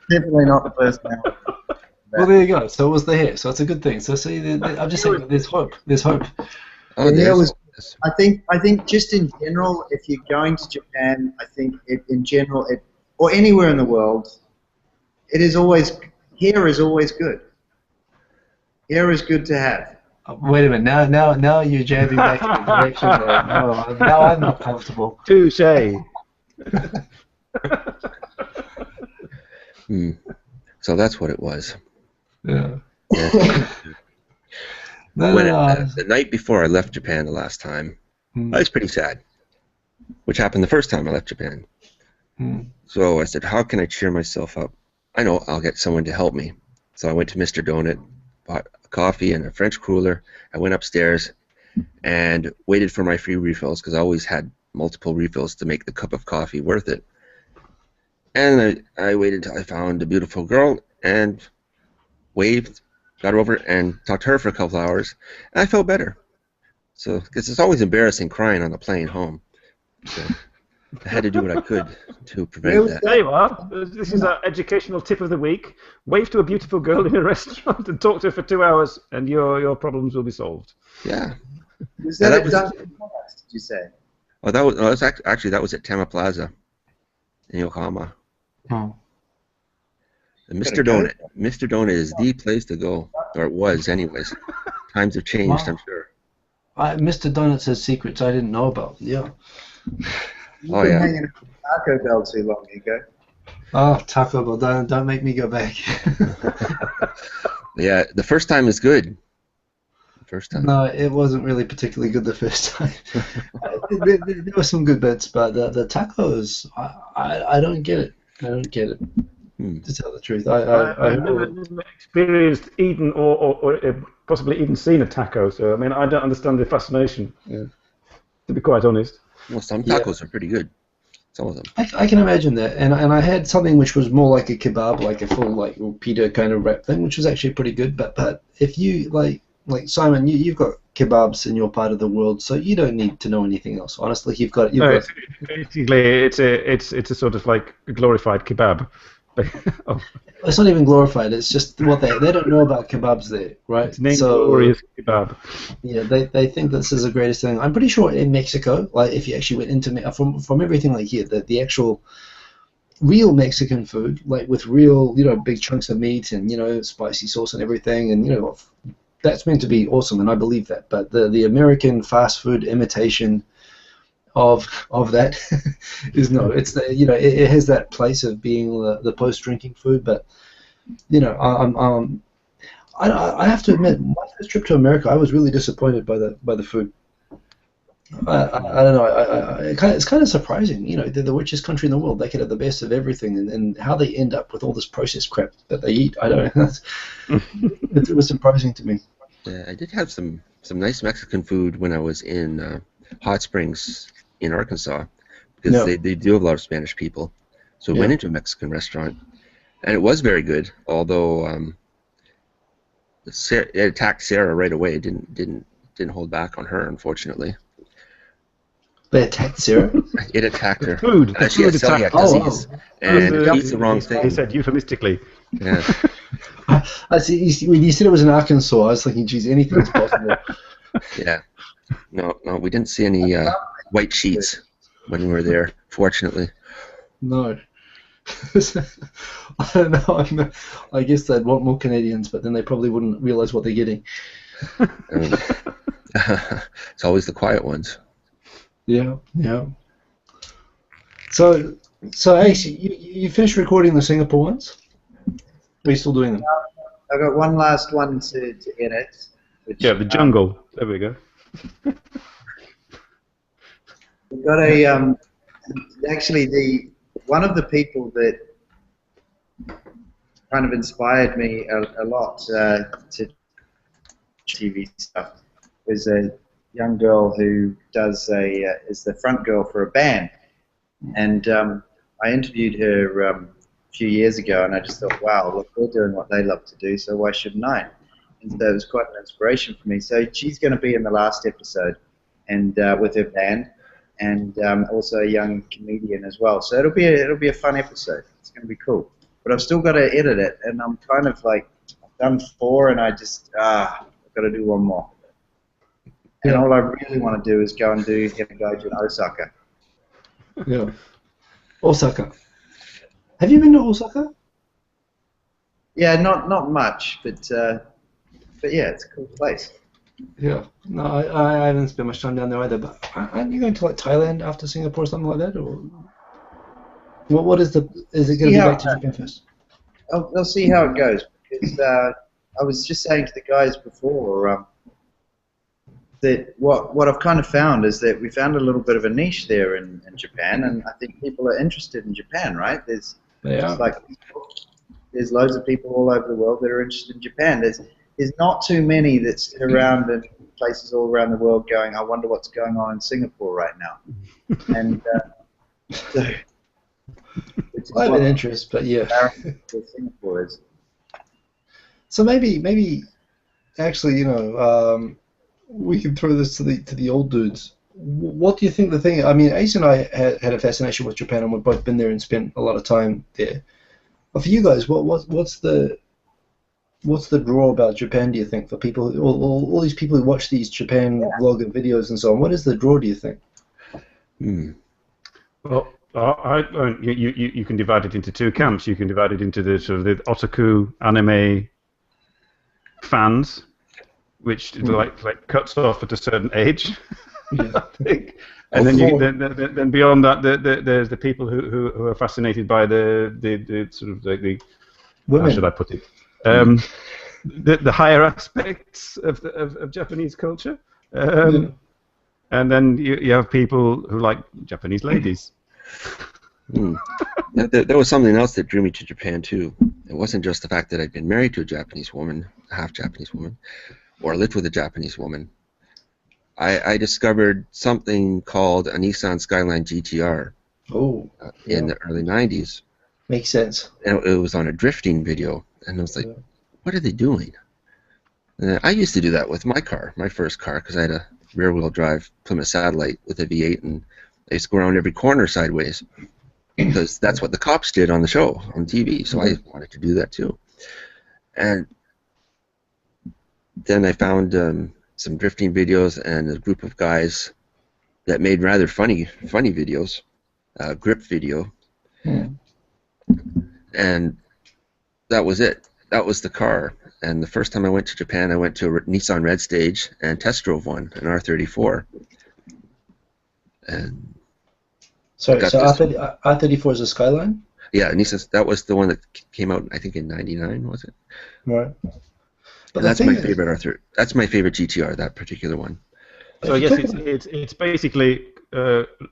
Definitely not the personality. Well, there you go. So it was the hair. So it's a good thing. So see, I'm just saying, there's hope. There's hope. Oh, The hair there's was. this. I think just in general, if you're going to Japan, I think in general, or anywhere in the world, hair is always good. Hair is good to have. Wait a minute. Now you're jabbing back in the direction there. No, now I'm not comfortable. Touche. So that's what it was. Yeah. Yeah. No, When no, no. the night before I left Japan the last time, I was pretty sad, which happened the first time I left Japan. So I said, how can I cheer myself up? I know I'll get someone to help me. So I went to Mr. Donut, bought a coffee and a French cooler. I went upstairs and waited for my free refills because I always had multiple refills to make the cup of coffee worth it. And I waited until I found a beautiful girl and waved, got over and talked to her for a couple hours, and I felt better. So, because it's always embarrassing crying on the plane home. So I had to do what I could to prevent that. There you are. This is our educational tip of the week. Wave to a beautiful girl in a restaurant and talk to her for 2 hours, and your problems will be solved. Yeah. Was that was- Dunkin' Donuts, did you say? Oh, that was actually that was at Tama Plaza in Yokohama. Oh. And Mr. Donut. Mr. Donut is the place to go, or it was, anyways. Times have changed, Wow. I'm sure. Mr. Donut says secrets I didn't know about. Yeah. You've Oh, been yeah. hanging out with Taco Bell too long, Hugo. Oh, Taco Bell, don't make me go back. Yeah, the first time is good. First time. No, it wasn't really particularly good the first time. There were some good bits, but the tacos, I don't get it. I don't get it. To tell the truth, I've never experienced, eaten, or possibly even seen a taco. So I mean, I don't understand the fascination. Yeah. To be quite honest. Well, some tacos are pretty good. Some of them. I can imagine that, and I had something which was more like a kebab, like a full like pita kind of wrap thing, which was actually pretty good. But if you like Simon, you've got kebabs in your part of the world, so you don't need to know anything else. Honestly, you've got. Basically, it's a sort of like glorified kebab. Oh. It's not even glorified. It's just what they don't know about kebabs there, right? It's named glorious kebab. Yeah, they think this is the greatest thing. I'm pretty sure in Mexico, like if you actually went into from everything like here, the actual real Mexican food, like with real big chunks of meat and spicy sauce and everything, and that's meant to be awesome, and I believe that. But the American fast food imitation of that is no. It's it has that place of being the post drinking food, but I have to admit, my first trip to America, I was really disappointed by the food. I don't know. It's kind of surprising. They're the richest country in the world. They could have the best of everything, and how they end up with all this processed crap that they eat. I don't know. It was surprising to me. Yeah, I did have some nice Mexican food when I was in Hot Springs in Arkansas, because they do have a lot of Spanish people. So we went into a Mexican restaurant, and it was very good. Although it attacked Sarah right away. It didn't hold back on her, unfortunately. They attacked Sarah? It attacked her. Food. She had celiac disease, and it eats the wrong He thing. said euphemistically. Yeah. I see. When you said it was in Arkansas, I was thinking, geez, anything's possible. Yeah. No, we didn't see any white sheets when we were there, fortunately. No. I don't know. I guess they'd want more Canadians, but then they probably wouldn't realize what they're getting. It's always the quiet ones. Yeah. So Ace, you finished recording the Singapore ones? Are you still doing them? I've got one last one to edit. Yeah, the jungle. There we go. We've got actually one of the people that kind of inspired me a lot to TV stuff was a young girl who is the front girl for a band, and I interviewed her a few years ago, and I just thought, wow, look, they're doing what they love to do, so why shouldn't I? And so it was quite an inspiration for me. So she's going to be in the last episode, and with her band, and also a young comedian as well. So it'll be a fun episode. It's going to be cool. but I've still got to edit it, and I'm kind of like, I've done 4, and I just, I've got to do one more. And all I really want to do is go and do Henna Gaijin Osaka. Yeah. Osaka. Have you been to Osaka? Yeah, not much, but yeah, it's a cool place. Yeah. No, I haven't spent much time down there either. But aren't you going to like Thailand after Singapore or something like that, or what is the? Is it going to be back to Japan first? I'll see how it goes, because I was just saying to the guys before that what I've kind of found is that we found a little bit of a niche there in Japan, and I think people are interested in Japan, right? There's loads of people all over the world that are interested in Japan. There's not too many that sit around in places all around the world going, I wonder what's going on in Singapore right now. And so, I have an interest, but yeah. Singapore is. So maybe, actually, we can throw this to the old dudes. What do you think the thing? I mean, Ace and I had a fascination with Japan, and we've both been there and spent a lot of time there. But for you guys, what's the draw about Japan? Do you think for people, all these people who watch these Japan vlog and videos and so on? What is the draw? Do you think? Well, you can divide it into two camps. You can divide it into the sort of the otaku anime fans, which like cuts off at a certain age, I think. And then beyond that, there's the people who are fascinated by the sort of like the women. How should I put it? The higher aspects of Japanese culture. And then you have people who like Japanese ladies. There was something else that drew me to Japan too. It wasn't just the fact that I'd been married to a Japanese woman, a half Japanese woman, or lived with a Japanese woman. I discovered something called a Nissan Skyline GTR in the early 90s. Makes sense. And it was on a drifting video, and I was like, what are they doing? And I used to do that with my car, my first car, because I had a rear-wheel drive Plymouth Satellite with a V8, and I used to go around every corner sideways because that's what the cops did on the show, on TV, so I wanted to do that too. And then I found some drifting videos and a group of guys that made rather funny videos, grip video, and that was it. That was the car. And the first time I went to Japan, I went to a Nissan Red Stage and test drove one, an R34. And so R34 is a Skyline? Yeah, Nissan. That was the one that came out, I think, in '99, was it? Right. But that's my favorite R30. That's my favorite GTR, that particular one. So I guess it's basically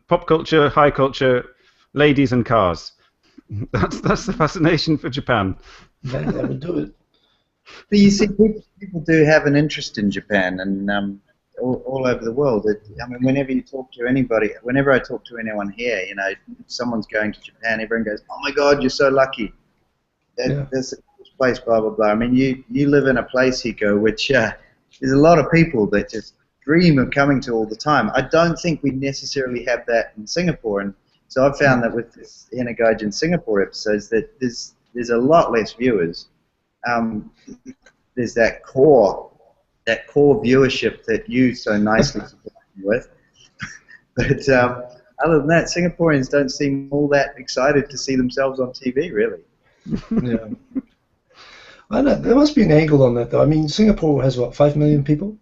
pop culture, high culture, ladies and cars. That's the fascination for Japan. That would do it. But you see, people do have an interest in Japan, and all over the world. I mean, whenever you talk to anybody, whenever I talk to anyone here, if someone's going to Japan, everyone goes, "Oh my God, you're so lucky. That's a place." Blah blah blah. I mean, you live in a place, Hiko, which there's a lot of people that just dream of coming to all the time. I don't think we necessarily have that in Singapore, and so I've found that with this Henna Gaijin Singapore episodes that there's a lot less viewers. There's that core viewership that you so nicely support me with. But other than that, Singaporeans don't seem all that excited to see themselves on TV, really. Yeah. I know there must be an angle on that, though. I mean, Singapore has what, 5 million people?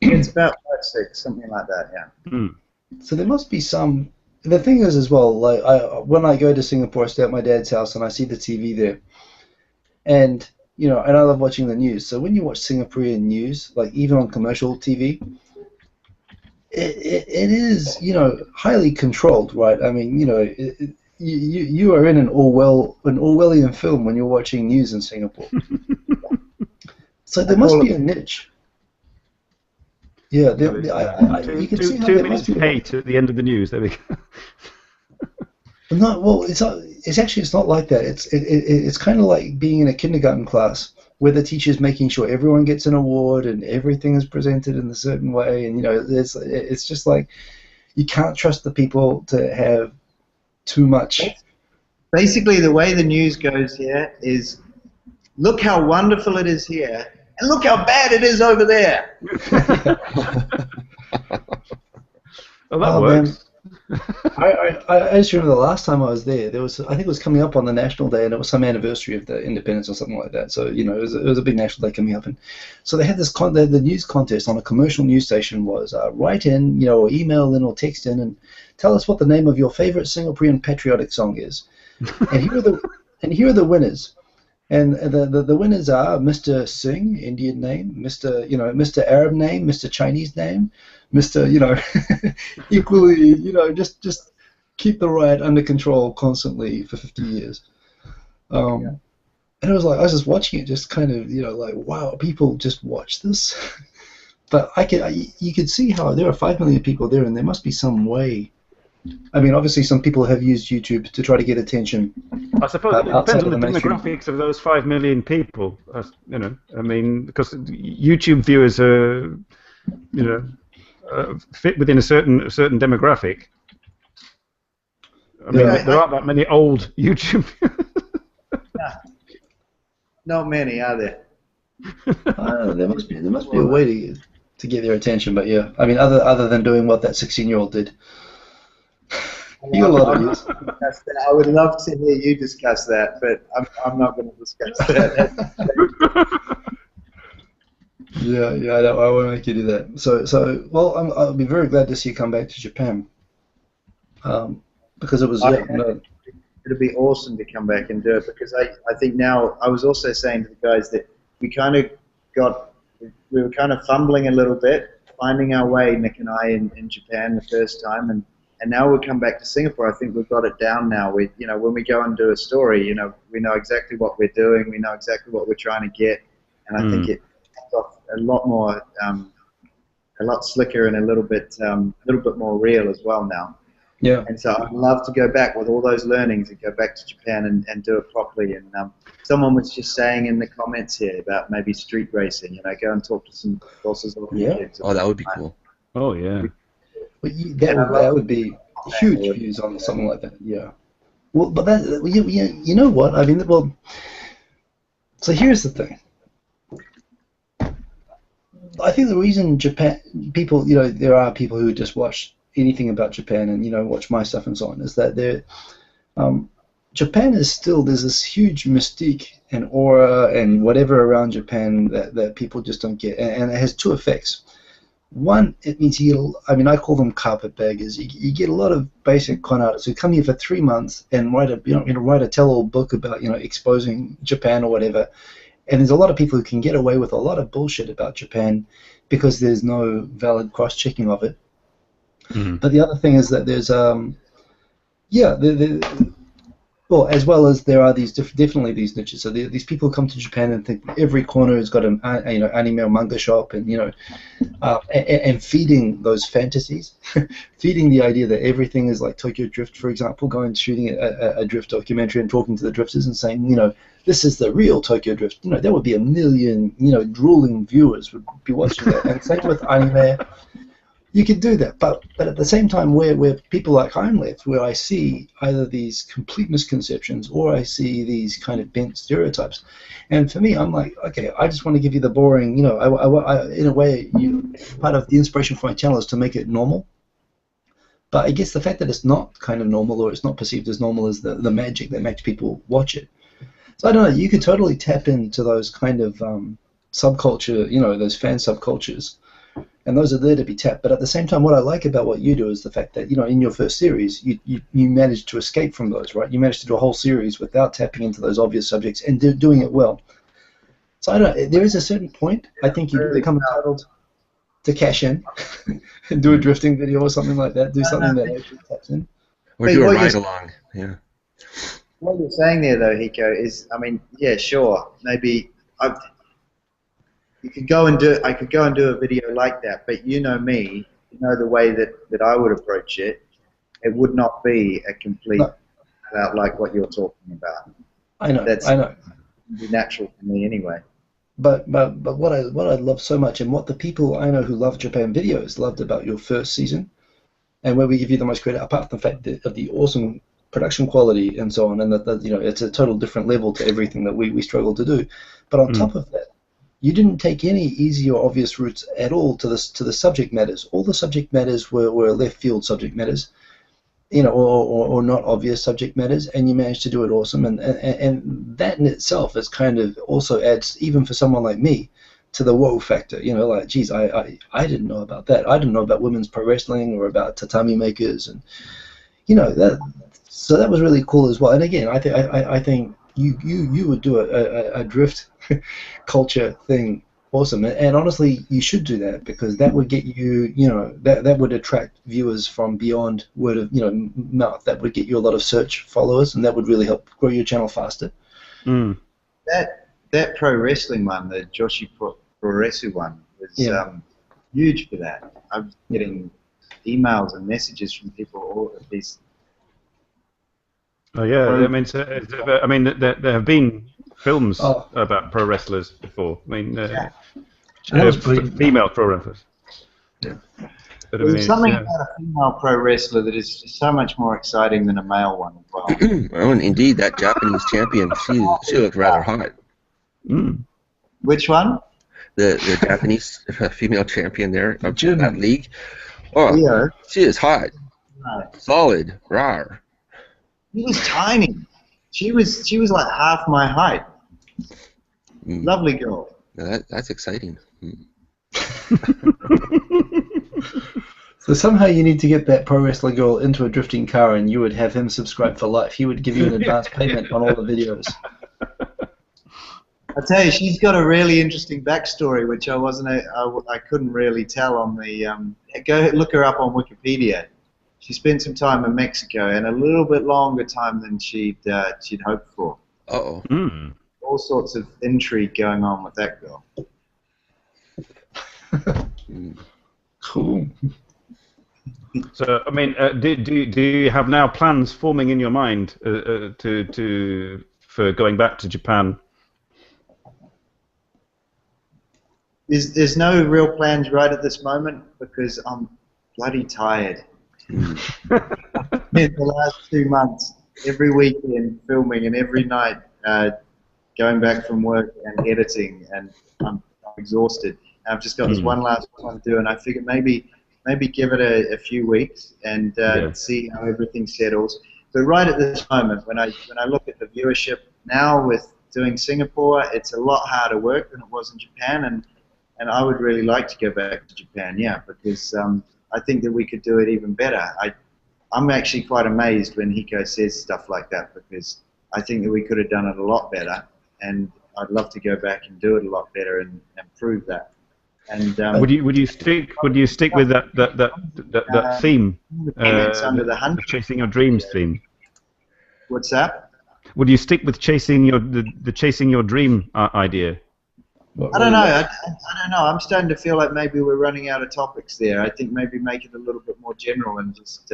It's about 5, 6, something like that. Yeah. So there must be some. The thing is, as well, like when I go to Singapore, I stay at my dad's house and I see the TV there, and and I love watching the news. So when you watch Singaporean news, like even on commercial TV, it is highly controlled, right? I mean, you are in an Orwellian film when you're watching news in Singapore. So there must be a niche. Yeah, you can see how there must be hate at the end of the news. There we go. No, well, it's not like that. It's kind of like being in a kindergarten class where the teacher's making sure everyone gets an award and everything is presented in a certain way, and it's just like you can't trust the people to have too much basically the way the news goes here is, look how wonderful it is here, and look how bad it is over there. Well, that Oh, works. man. I just remember the last time I was there. There was, I think it was coming up on the National Day, and it was some anniversary of the independence or something like that. So it was a big national day coming up, and so they had this the news contest on a commercial news station was write in, or email in or text in, and tell us what the name of your favorite Singaporean patriotic song is, and here are the winners. And the winners are Mr. Singh, Indian name, Mr. Arab name, Mr. Chinese name, Mr. equally, just keep the riot under control constantly for 50 years. And it was like I was just watching it, just kind of, like, wow, people just watch this. But you could see how there are 5 million people there, and there must be some way. I mean, obviously, some people have used YouTube to try to get attention. I suppose it depends outside on the of the mainstream. demographics of those 5 million people. I mean, because YouTube viewers are, fit within a certain demographic. I mean, there aren't that many old YouTube viewers. Not many, are there? There must be a way to get their attention, but yeah, I mean, other than doing what that 16-year-old did. You got a lot of views. I would love to hear you discuss that, but I'm not going to discuss that. Yeah, I won't make you do that. So well, I'll be very glad to see you come back to Japan, because it was. It'd be awesome to come back and do it, because I think now, I was also saying to the guys that we were kind of fumbling a little bit, finding our way, Nick and I, in Japan the first time, and now we'll come back to Singapore. I think we've got it down now. When we go and do a story, we know exactly what we're doing, we know exactly what we're trying to get, and I think it comes off a lot more, a lot slicker and a little bit more real as well now. Yeah. And so I'd love to go back with all those learnings and go back to Japan and do it properly. And someone was just saying in the comments here about maybe street racing. Go and talk to some bosses or kids. Oh, that would be cool. Oh yeah. Well, that would be huge views on something like that. Yeah. Well, but you know what? I mean, well. So here's the thing. I think the reason Japan people, there are people who just watch anything about Japan and watch my stuff and so on, is that Japan is still, there's this huge mystique and aura and whatever around Japan that people just don't get, and it has two effects. One, it means I call them carpetbaggers. You get a lot of basic con artists who come here for 3 months and write a tell-all book about exposing Japan or whatever. And there's a lot of people who can get away with a lot of bullshit about Japan because there's no valid cross-checking of it. Mm-hmm. But the other thing is that there's well, as well as there are definitely these niches. So these people come to Japan and think every corner has got an anime or manga shop, and and feeding those fantasies, feeding the idea that everything is like Tokyo Drift, for example, going and shooting a drift documentary and talking to the drifters and saying, this is the real Tokyo Drift. There would be 1 million, drooling viewers would be watching that. And same with anime. You could do that, but at the same time, where people like I'm left, where I see either these complete misconceptions or I see these kind of bent stereotypes, and for me, I'm like, okay, I just want to give you the boring, in a way, part of the inspiration for my channel is to make it normal. But I guess the fact that it's not kind of normal or it's not perceived as normal is the magic that makes people watch it. So I don't know, you could totally tap into those kind of subculture, those fan subcultures. And those are there to be tapped. But at the same time, what I like about what you do is the fact that, in your first series, you managed to escape from those, right? You managed to do a whole series without tapping into those obvious subjects and doing it well. So I don't know, there is a certain point, I think you become entitled to cash in and do a drifting video or something like that, do something that actually taps in. Or do a ride-along, yeah. What you're saying there, though, Hiko, is, yeah, sure, maybe I could go and do a video like that, but you know me, the way that I would approach it, it would not be a complete about like what you're talking about. I know. That's be natural for me anyway. But what I love so much, and what the people I know who love Japan videos loved about your first season, and where we give you the most credit, apart from the fact of the awesome production quality and so on, and that you know, it's a total different level to everything that we struggle to do. But on top of that, you didn't take any easy or obvious routes at all to the subject matters. All the subject matters were left field subject matters, you know, or not obvious subject matters, and you managed to do it awesome. And that in itself is kind of also adds, even for someone like me, to the whoa factor. You know, like, geez, I didn't know about that. I didn't know about women's pro wrestling or about tatami makers, and you know that. So that was really cool as well. And again, I think you would do a drift culture thing awesome. And honestly, you should do that, because that would get you, you know, that would attract viewers from beyond word of, you know, mouth. That would get you a lot of search followers, and that would really help grow your channel faster. Mm. That pro wrestling one, the Joshi Proresu one, was huge for that. I was getting emails and messages from people all of these. Oh yeah, I mean, there have been films about pro wrestlers before. I mean, female pro wrestlers. Yeah. But there's something about a female pro wrestler that is just so much more exciting than a male one as well. Oh, and indeed, that Japanese champion, she looked rather hot. Mm. Which one? The Japanese female champion there of that league. Oh, yeah. She is hot. Right. Solid. Rar. She was tiny. She was like half my height. Lovely girl. Now that's exciting. So somehow you need to get that pro wrestler girl into a drifting car, and you would have him subscribe for life. He would give you an advance payment on all the videos. I tell you, she's got a really interesting backstory, which I couldn't really tell on the. Go look her up on Wikipedia. She spent some time in Mexico, and a little bit longer time than she'd hoped for. Uh-oh. Mm. All sorts of intrigue going on with that girl. Cool. So, I mean, do you have now plans forming in your mind for going back to Japan? There's no real plans right at this moment, because I'm bloody tired. In the last 2 months, every weekend filming, and every night going back from work and editing, and I'm exhausted. I've just got this one last one to do, and I figured maybe give it a few weeks and see how everything settles. But right at this moment, when I look at the viewership now with doing Singapore, it's a lot harder work than it was in Japan, and I would really like to go back to Japan, because I think that we could do it even better. I'm actually quite amazed when Hiko says stuff like that, because I think that we could have done it a lot better, and I'd love to go back and do it a lot better and prove that. And would you stick with that theme? Under the the chasing your dreams theme. What's that? Would you stick with chasing the chasing your dream idea? I don't know. I don't know. I'm starting to feel like maybe we're running out of topics there. I think maybe make it a little bit more general and just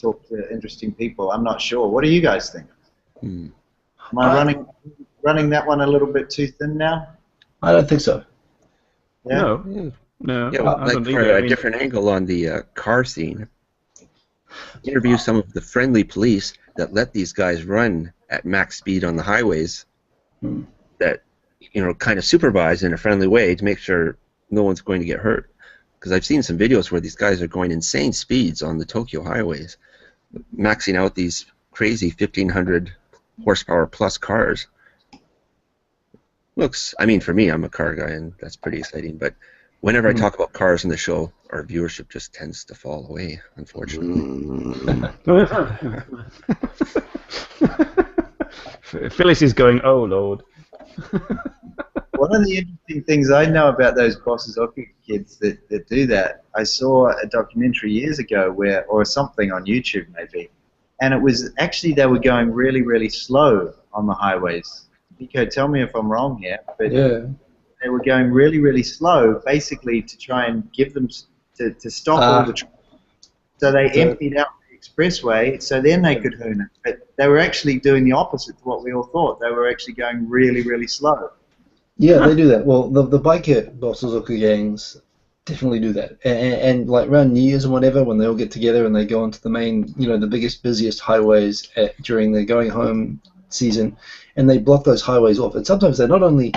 talk to interesting people. I'm not sure. What do you guys think? Am I running that one a little bit too thin now? I don't think so. Yeah? No. Yeah, well, like for a different angle on the car scene. Interview some of the friendly police that let these guys run at max speed on the highways. That, you know, kind of supervise in a friendly way to make sure no one's going to get hurt. Because I've seen some videos where these guys are going insane speeds on the Tokyo highways, maxing out these crazy 1,500 horsepower plus cars. Looks, I mean, for me, I'm a car guy, and that's pretty exciting. But whenever I talk about cars in the show, our viewership just tends to fall away, unfortunately. Phyllis is going, oh Lord. One of the interesting things I know about those Bosses Oku kids that do that, I saw a documentary years ago or something on YouTube maybe, and it was actually they were going really, really slow on the highways. Nico, tell me if I'm wrong here, but they were going really, really slow, basically to try and give them to stop all the trucks. So they emptied out the expressway, so then they could hoon it. But they were actually doing the opposite to what we all thought. They were actually going really, really slow. Yeah, they do that. Well, the biker Bosozoku gangs, definitely do that. And like around New Year's and whatever, when they all get together and they go onto the main, the biggest, busiest highways during the going home season, and they block those highways off. And sometimes they not only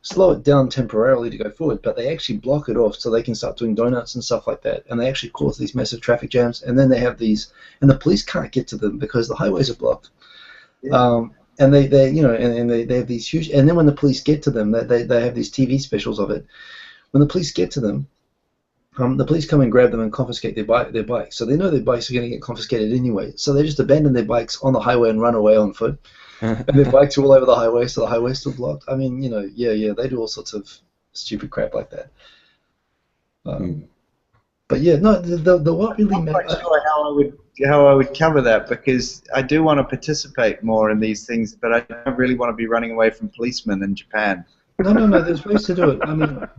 slow it down temporarily to go forward, but they actually block it off so they can start doing donuts and stuff like that. And they actually cause these massive traffic jams. And then they have these, and the police can't get to them because the highways are blocked. Yeah. And they they have these huge, and then when the police get to them, they have these TV specials of it. When the police get to them, the police come and grab them and confiscate their bikes. So they know their bikes are going to get confiscated anyway. So they just abandon their bikes on the highway and run away on foot. And their bikes are all over the highway, so the highway's still blocked. I mean, they do all sorts of stupid crap like that. But yeah, no, the what really I'm not matters. quite sure how I would cover that, because I do want to participate more in these things, but I don't really want to be running away from policemen in Japan. No, there's ways to do it. I mean,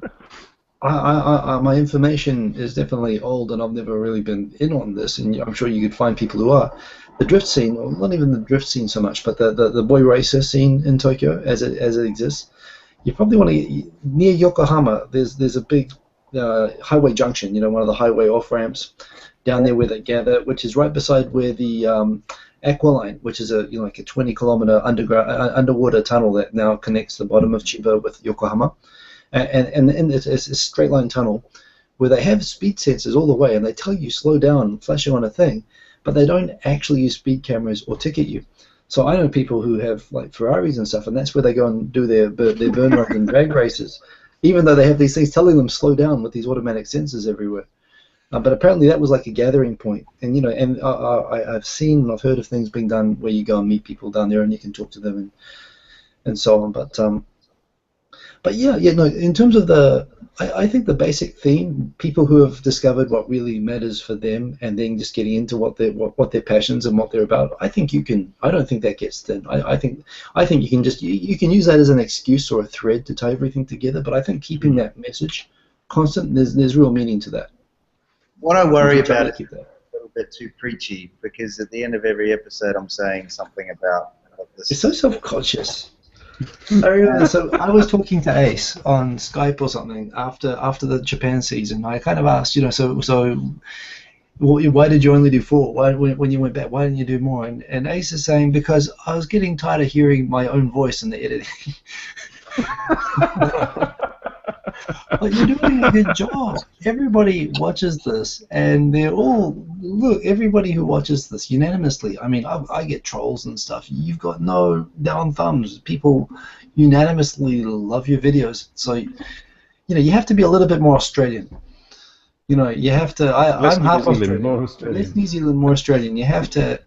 my information is definitely old, and I've never really been in on this, and I'm sure you could find people who are. The drift scene, or not even the drift scene so much, but the boy racer scene in Tokyo, as it exists, you probably want to, near Yokohama, there's a big highway junction, one of the highway off ramps down there where they gather, which is right beside where the Aqualine, which is a like a 20-kilometer underwater tunnel that now connects the bottom of Chiba with Yokohama, and it's a straight line tunnel where they have speed sensors all the way, and they tell you slow down, flashing on a thing, but they don't actually use speed cameras or ticket you. So I know people who have like Ferraris and stuff, and that's where they go and do their burn runs and drag races, even though they have these things telling them slow down with these automatic sensors everywhere. But apparently that was like a gathering point, and I've seen and I've heard of things being done where you go and meet people down there and you can talk to them and so on. But yeah, no. In terms of I think the basic theme, people who have discovered what really matters for them and then just getting into what their passions and what they're about, I think you can. I don't think that gets thin. I think you can just you can use that as an excuse or a thread to tie everything together. But I think keeping that message constant, there's real meaning to that. What I worry about is a little bit too preachy, because at the end of every episode I'm saying something about this. It's so self-conscious. I remember, so I was talking to Ace on Skype or something after the Japan season. I kind of asked, so why did you only do 4? Why, when you went back, why didn't you do more? And Ace is saying, because I was getting tired of hearing my own voice in the editing. Like, you're doing a good job. Everybody watches this, and they're all, look, everybody who watches this unanimously. I mean, I get trolls and stuff. You've got no down thumbs. People unanimously love your videos. So, you have to be a little bit more Australian. You have to. I'm half Australian. Less New Zealand, more Australian. You have to.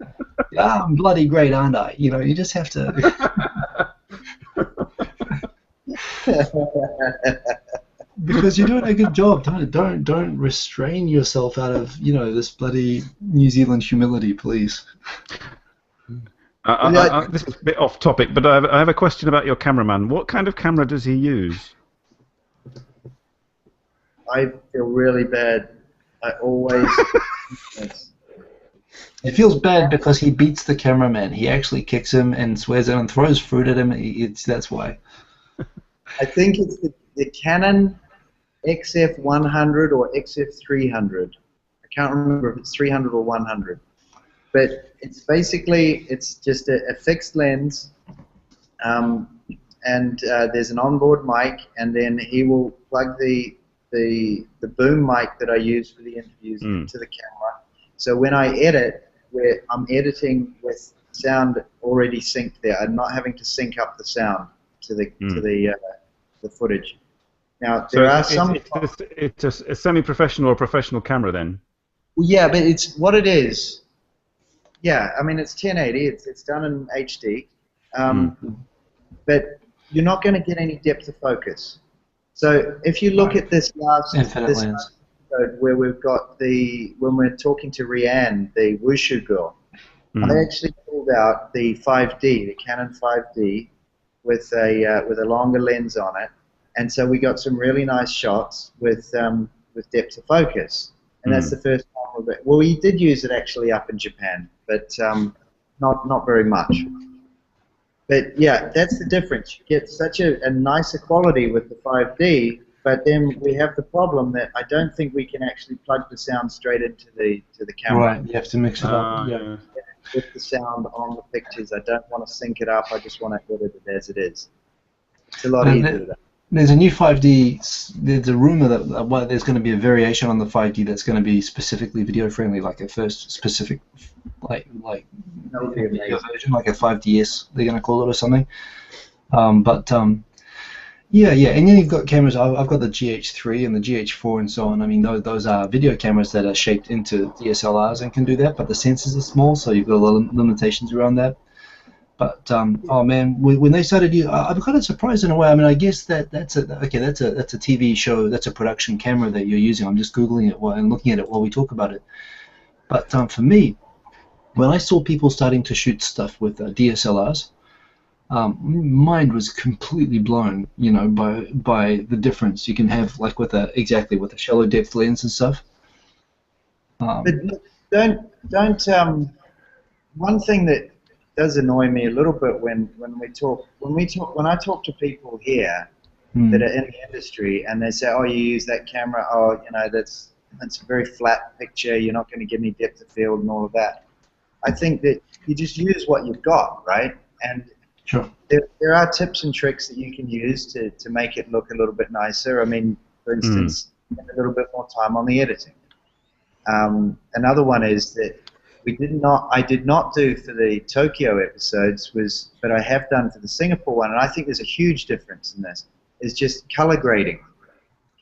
I'm bloody great, aren't I? You just have to. Because you're doing a good job. Don't restrain yourself out of this bloody New Zealand humility, please. This is a bit off topic, but I have a question about your cameraman. What kind of camera does he use? I feel really bad. I always. It feels bad because he beats the cameraman. He actually kicks him and swears at him and throws fruit at him. That's why. I think it's the Canon XF100 or XF300. I can't remember if it's 300 or 100. But it's basically, it's just a fixed lens, and there's an onboard mic, and then he will plug the boom mic that I use for the interviews into the camera. So when I edit, I'm editing with sound already synced there. I'm not having to sync up the sound to the footage. Now there are some. It's a semi-professional or professional camera then. Well, yeah, but it's what it is. Yeah, I mean it's 1080. It's done in HD, but you're not going to get any depth of focus. So if you look at this last episode where we've got when we're talking to Rianne, the Wushu girl, I actually pulled out the 5D, the Canon 5D, with a longer lens on it, and so we got some really nice shots with depth of focus, and that's the first time of it. Well, we did use it actually up in Japan, but not very much. But yeah, that's the difference. You get such a nicer quality with the 5D, But then we have the problem that I don't think we can actually plug the sound straight into the camera. Right, you have to mix it up. Yeah. With the sound on the pictures. I don't want to sync it up. I just want to edit it as it is. It's a lot easier. There's a new 5D. There's a rumor that there's going to be a variation on the 5D that's going to be specifically video friendly, like a first specific, like video version, like a 5DS. They're going to call it or something. Yeah, and then you've got cameras. I've got the GH3 and the GH4 and so on. I mean, those are video cameras that are shaped into DSLRs and can do that, but the sensors are small, so you've got a lot of limitations around that. But oh man, when they started, I'm kind of surprised in a way. I mean, I guess that's a TV show, that's a production camera that you're using. I'm just googling it and looking at it while we talk about it. But for me, when I saw people starting to shoot stuff with DSLRs. Mind was completely blown, by the difference you can have, like with a shallow depth lens and stuff. But don't. One thing that does annoy me a little bit when I talk to people here that are in the industry and they say, oh, you use that camera, oh, that's a very flat picture, you're not going to get any depth of field and all of that. I think that you just use what you've got, right? And sure. There are tips and tricks that you can use to make it look a little bit nicer. I mean, for instance, spend a little bit more time on the editing. Another one is that I did not do for the Tokyo episodes but I have done for the Singapore one, and I think there's a huge difference in this, is just color grading,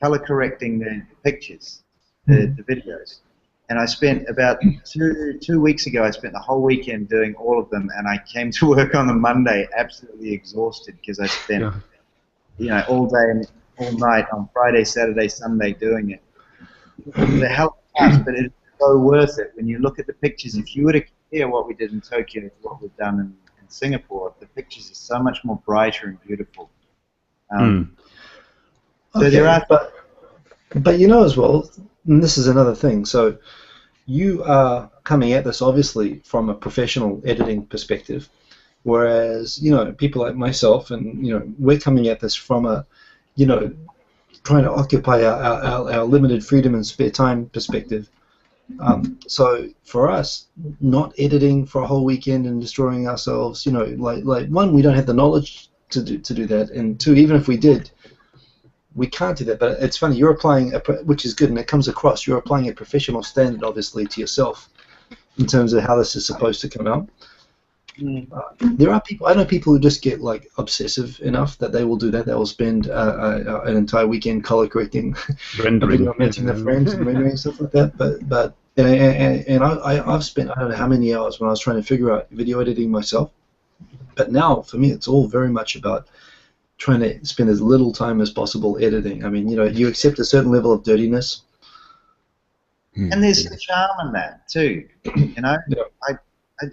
color correcting the pictures, the videos. And I spent about two weeks ago, I spent the whole weekend doing all of them, and I came to work on the Monday absolutely exhausted because I spent all day and all night on Friday, Saturday, Sunday doing it. It was a hell of a task, but it's so worth it. When you look at the pictures, if you were to compare what we did in Tokyo to what we've done in Singapore, the pictures are so much more brighter and beautiful. So there are... But as well, and this is another thing, so you are coming at this obviously from a professional editing perspective, whereas people like myself and we're coming at this from a trying to occupy our limited freedom and spare time perspective. So for us, not editing for a whole weekend and destroying ourselves, like one, we don't have the knowledge to do that, and two, even if we did, we can't do that. But it's funny, you're applying, which is good, and it comes across, you're applying a professional standard, obviously, to yourself in terms of how this is supposed to come out. There are people, I know people who just get like obsessive enough that they will do that. They will spend an entire weekend color correcting, rendering, augmenting the frames and rendering stuff like that. But I've spent, I don't know how many hours when I was trying to figure out video editing myself. But now, for me, it's all very much about trying to spend as little time as possible editing. I mean, you accept a certain level of dirtiness. And there's some charm in that too. Yeah.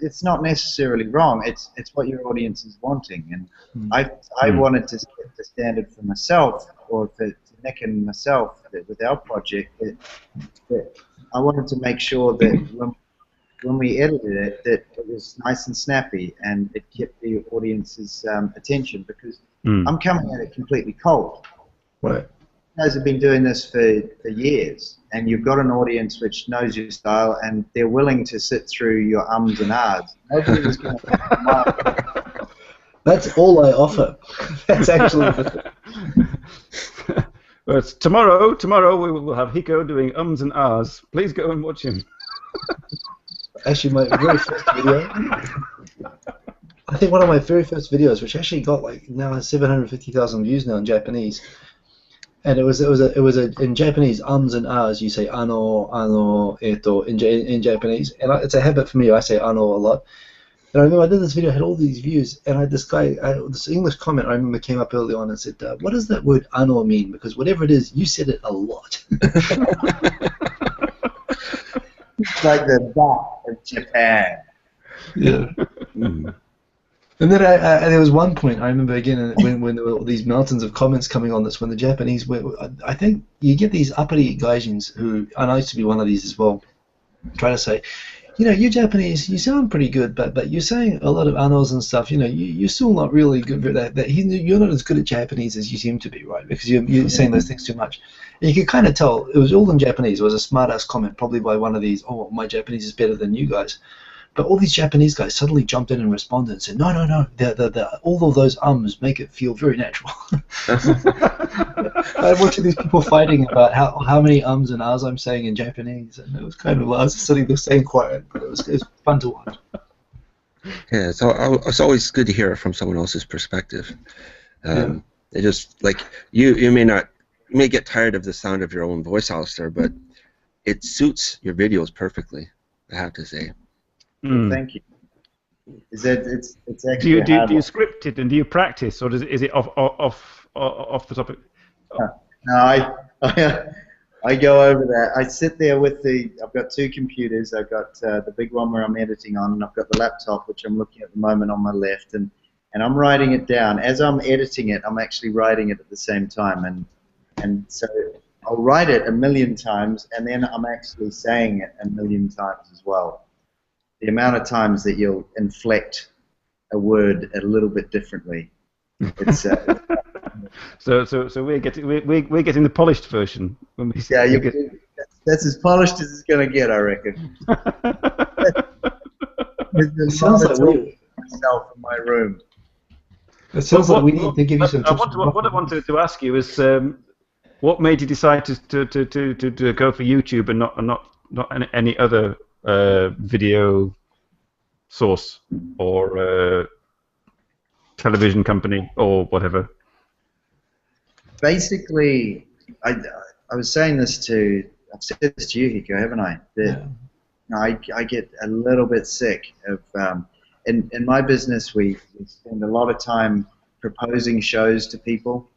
It's not necessarily wrong. It's what your audience is wanting, and I wanted to set the standard for myself, or for Nick and myself with our project. That I wanted to make sure that when we edited it, that it was nice and snappy, and it kept the audience's attention, because I'm coming at it completely cold. Right. You guys have been doing this for years, and you've got an audience which knows your style, and they're willing to sit through your ums and ahs. Nobody was going to. That's all I offer. That's actually. Well, it's tomorrow we will have Hiko doing ums and ahs. Please go and watch him. Actually, my very first video. I think one of my very first videos, which actually got like now has 750,000 views now in Japanese, and it was in Japanese ums and ahs. You say ano, eto in Japanese, and it's a habit for me. I say ano a lot. And I remember I did this video, had all these views, and this English comment I remember came up early on and said, "What does that word ano mean? Because whatever it is, you said it a lot." It's like the back of Japan. Yeah. And then there was one point I remember again when there were these mountains of comments coming on this, when the Japanese I think you get these uppity gaijins who, and I used to be one of these as well, trying to say, you're Japanese. You sound pretty good, but you're saying a lot of anos and stuff. You're still not really good at that. You're not as good at Japanese as you seem to be, right? Because you're saying those things too much. And you could kind of tell it was all in Japanese. It was a smart-ass comment, probably by one of these. Oh, my Japanese is better than you guys. But all these Japanese guys suddenly jumped in and responded and said, no, all of those ums make it feel very natural. I'm watching these people fighting about how many ums and ahs I'm saying in Japanese, and it was kind of, I was sitting there staying quiet, but it was fun to watch. Yeah, so it's always good to hear it from someone else's perspective. It just, like, you may get tired of the sound of your own voice, Alistair, but it suits your videos perfectly, I have to say. Thank you. It's actually do you script it and do you practice, or is it off the topic? No, I go over that. I sit there with I've got two computers. I've got the big one where I'm editing on, and I've got the laptop which I'm looking at the moment on my left, and I'm writing it down. As I'm editing it, I'm actually writing it at the same time, and so I'll write it a million times, and then I'm actually saying it a million times as well. The amount of times that you'll inflect a word a little bit differently. It's, so we're getting the polished version. When we that's as polished as it's going to get, I reckon. It sounds like myself in my room. It sounds like we need to give you some tips. What I wanted to ask you is, what made you decide to go for YouTube and not any other video source or television company or whatever? Basically, I was saying this I've said this to you, Hiko, haven't I? That I get a little bit sick of, in my business we spend a lot of time proposing shows to people,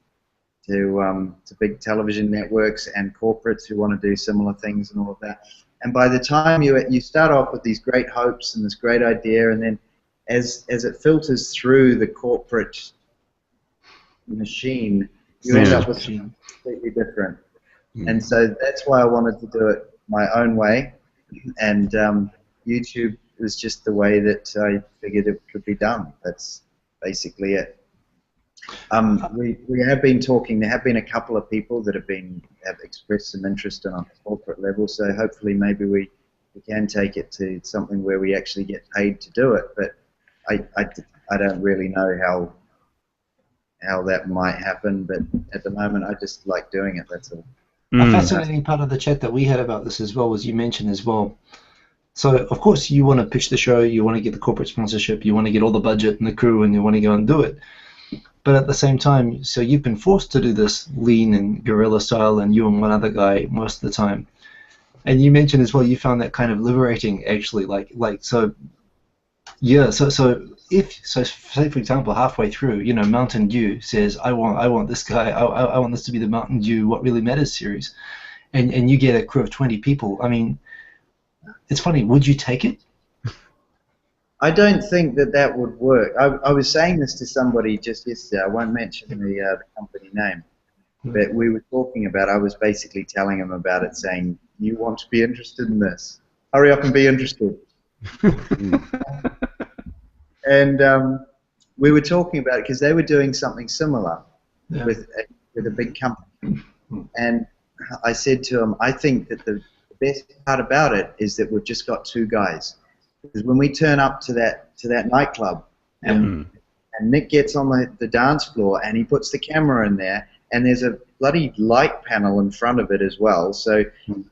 to big television networks and corporates who want to do similar things and all of that. And by the time you start off with these great hopes and this great idea, and then as it filters through the corporate machine, you end up with something completely different. And so that's why I wanted to do it my own way, and YouTube was just the way that I figured it could be done. That's basically it. We have been talking. There have been a couple of people that have expressed some interest on a corporate level. So hopefully, maybe we can take it to something where we actually get paid to do it. But I don't really know how that might happen. But at the moment, I just like doing it. That's all. A fascinating part of the chat that we had about this as well was you mentioned as well. So of course you want to pitch the show, you want to get the corporate sponsorship, you want to get all the budget and the crew, and you want to go and do it. But at the same time, so you've been forced to do this lean and guerrilla style, and you and one other guy most of the time. And you mentioned as well you found that kind of liberating, actually. So say for example halfway through, Mountain Dew says I want this guy, I want this to be the Mountain Dew What Really Matters series, and you get a crew of 20 people. I mean, it's funny. Would you take it? I don't think that would work. I was saying this to somebody just yesterday. I won't mention the company name, but we were talking about. I was basically telling him about it, saying, "You want to be interested in this? Hurry up and be interested." And we were talking about it because they were doing something similar with a big company. And I said to him, "I think that the best part about it is that we've just got two guys." Because when we turn up to that nightclub, and Nick gets on the dance floor and he puts the camera in there, and there's a bloody light panel in front of it as well. So,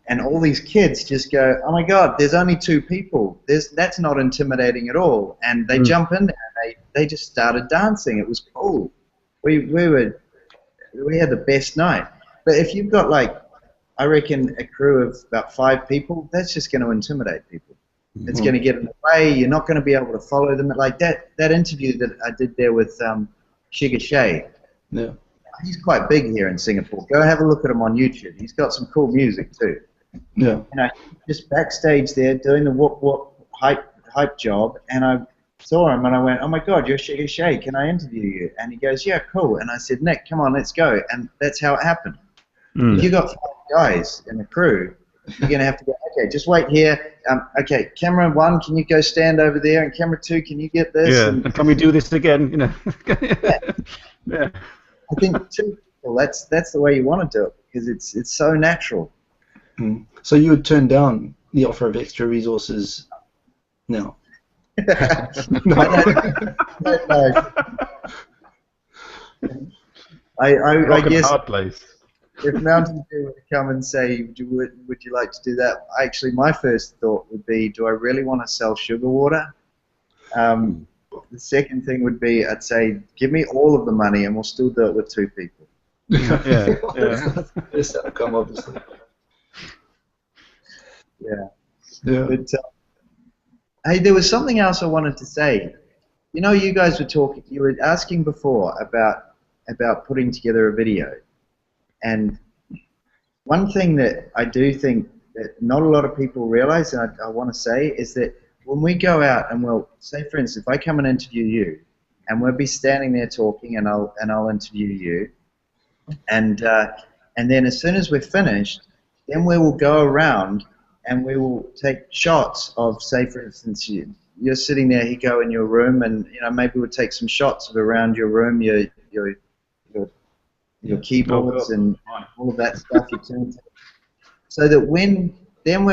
and all these kids just go, "Oh my God, there's only two people. That's not intimidating at all." And they jump in there and they just started dancing. It was cool. We had the best night. But if you've got I reckon a crew of about 5 people, that's just going to intimidate people. It's going to get in the way. You're not going to be able to follow them. Like that interview that I did there with Sugar Shay. Yeah. He's quite big here in Singapore. Go have a look at him on YouTube. He's got some cool music too. Yeah. Just backstage there doing the whoop hype job, and I saw him and I went, "Oh my God, you're Sugar Shay. Can I interview you?" And he goes, "Yeah, cool." And I said, "Nick, come on, let's go." And that's how it happened. If you got 5 guys in the crew, You're going to have to go, okay, just wait here. Okay, camera 1, can you go stand over there? And camera 2, can you get this? Yeah, and can we do this again? You know. Yeah. Yeah. I think 2 people, that's the way you want to do it, because it's so natural. So you would turn down the offer of extra resources now? No. I guess hard place. if Mountain Dew were to come and say, would you like to do that? Actually, my first thought would be, do I really want to sell sugar water? The second thing would be, I'd say, give me all of the money and we'll still do it with 2 people. Yeah. That's the best outcome, obviously. Yeah. Yeah. But, hey, there was something else I wanted to say. You know, you guys were talking, you were asking before about putting together a video. And one thing that I do think that not a lot of people realize, and I want to say, is that when we go out and we'll, say for instance, if I come and interview you, and we'll be standing there talking, and I'll interview you, and then as soon as we're finished, then we will go around and we will take shots of, say for instance, you're sitting there, Hiko, in your room, and maybe we'll take some shots of around your room, your keyboards and all of that stuff, your turntable, so that when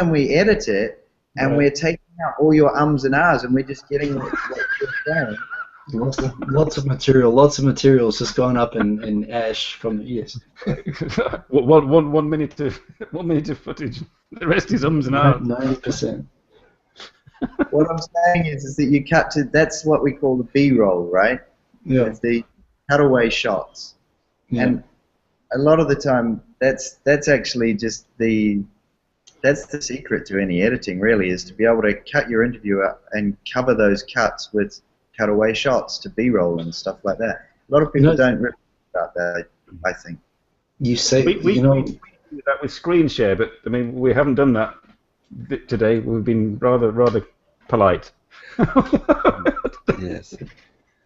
we edit it and we're taking out all your ums and ahs and we're just getting what you're saying. Lots of materials just going up in ash from the ears. 1 minute of footage. The rest is ums and ahs. 90%. What I'm saying is that you cut to, that's what we call the B-roll, right? Yeah. It's the cutaway shots. Yeah. And a lot of the time, that's actually just that's the secret to any editing, really, is to be able to cut your interview up and cover those cuts with cutaway shots to B-roll and stuff like that. A lot of people don't really think about that, I think. You say, we do that with screen share, but I mean, we haven't done that today. We've been rather polite. Yes.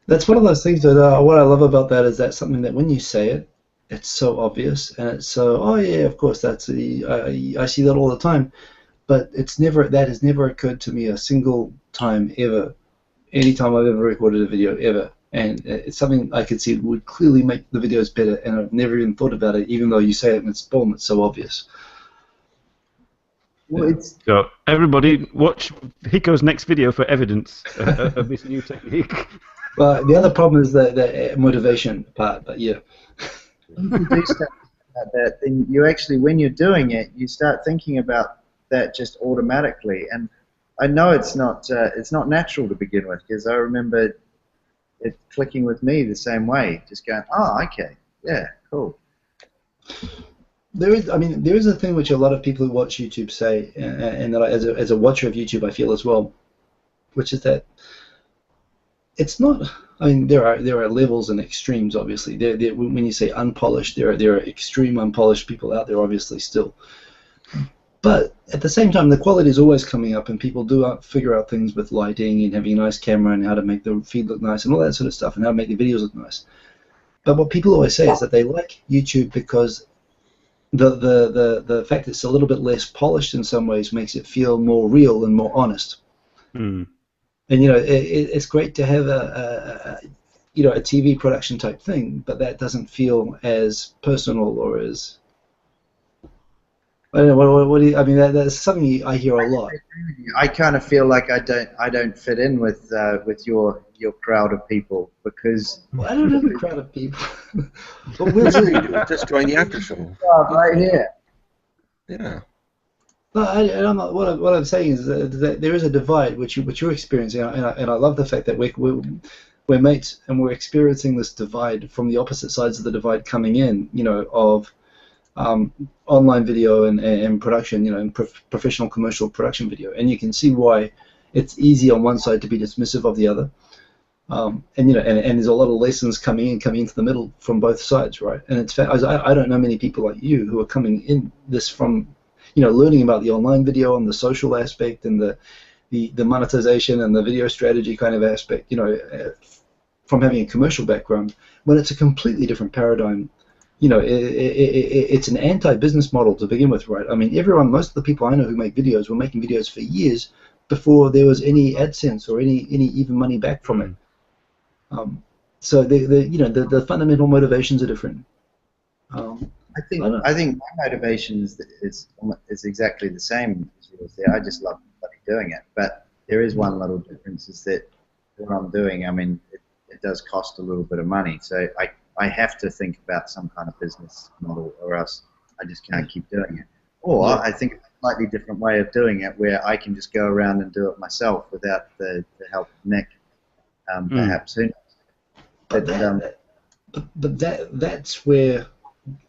That's one of those things that what I love about that is that's something that when you say it, it's so obvious and it's so, oh yeah, of course, I see that all the time, but that has never occurred to me a single time ever, any time I've ever recorded a video ever, and it's something I could see would clearly make the videos better, and I've never even thought about it, even though you say it and it's boom, it's so obvious. Well, So everybody, watch Hiko's next video for evidence of this new technique. Well, the other problem is the motivation part, but yeah. When you do stuff like that, then you actually, when you're doing it, you start thinking about that just automatically. And I know it's not natural to begin with, because I remember it clicking with me the same way, just going, oh, okay, yeah, cool. There is a thing which a lot of people who watch YouTube say, and that as a watcher of YouTube I feel as well, which is that it's not. I mean, there are levels and extremes, obviously. When you say unpolished, there are extreme unpolished people out there, obviously, still. But at the same time, the quality is always coming up, and people do figure out things with lighting and having a nice camera and how to make the feed look nice and all that sort of stuff, and how to make the videos look nice. But what people always say is that they like YouTube because the fact that it's a little bit less polished in some ways makes it feel more real and more honest. Mm. And it's great to have a TV production type thing, but that doesn't feel as personal or as, I don't know. What do you? I mean, that's something I hear a lot. I kind of feel like I don't fit in with your crowd of people, because Well, I don't have a crowd of people. But we'll sure you do. Just join the after show. right here. Yeah. No, I'm not, what I'm saying is that there is a divide which you're experiencing, and I love the fact that we're mates and we're experiencing this divide from the opposite sides of the divide coming in, of online video and production, and professional commercial production video, and you can see why it's easy on one side to be dismissive of the other, and there's a lot of lessons coming into the middle from both sides, right? And it's I don't know many people like you who are coming in this from learning about the online video and the social aspect and the monetization and the video strategy kind of aspect, from having a commercial background, when it's a completely different paradigm you know, it's an anti-business model to begin with, right? I mean, most of the people I know who make videos were making videos for years before there was any AdSense or any even money back from it. So the fundamental motivations are different. I think my motivation is exactly the same as yours there. I just love doing it, but there is one little difference, is that what I'm doing, I mean, it does cost a little bit of money, so I have to think about some kind of business model, or else I just can't keep doing it. Or I think it's a slightly different way of doing it, where I can just go around and do it myself without the help of Nick, perhaps. Who knows? But that's where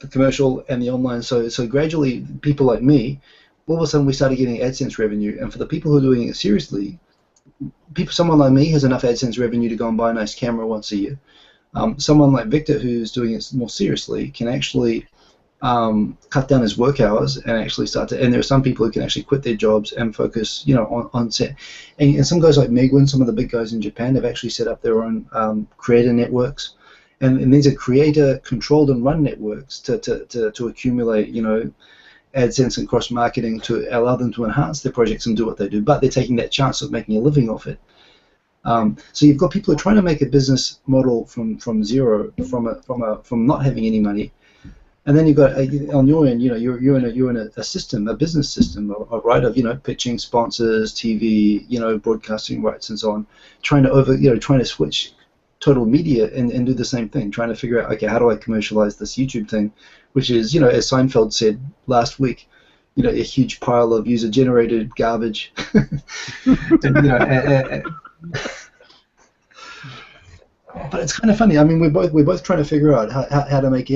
the commercial and the online, so gradually people like me, all of a sudden we started getting AdSense revenue, and for the people who are doing it seriously, someone like me has enough AdSense revenue to go and buy a nice camera once a year. Someone like Victor, who's doing it more seriously, can actually cut down his work hours and actually start to, and there are some people who can actually quit their jobs and focus, on set. And some guys like Megwin, some of the big guys in Japan, have actually set up their own creator networks. And these are creator-controlled and run networks to accumulate, AdSense and cross-marketing to allow them to enhance their projects and do what they do. But they're taking that chance of making a living off it. So you've got people who are trying to make a business model from zero, from not having any money, and then you've got on your end, you're in a system, a business system, right? Of pitching sponsors, TV, broadcasting rights, and so on, trying to switch total media and do the same thing, trying to figure out, okay, how do I commercialize this YouTube thing, which is, as Seinfeld said last week, a huge pile of user-generated garbage. But it's kind of funny. I mean, we're both trying to figure out how to make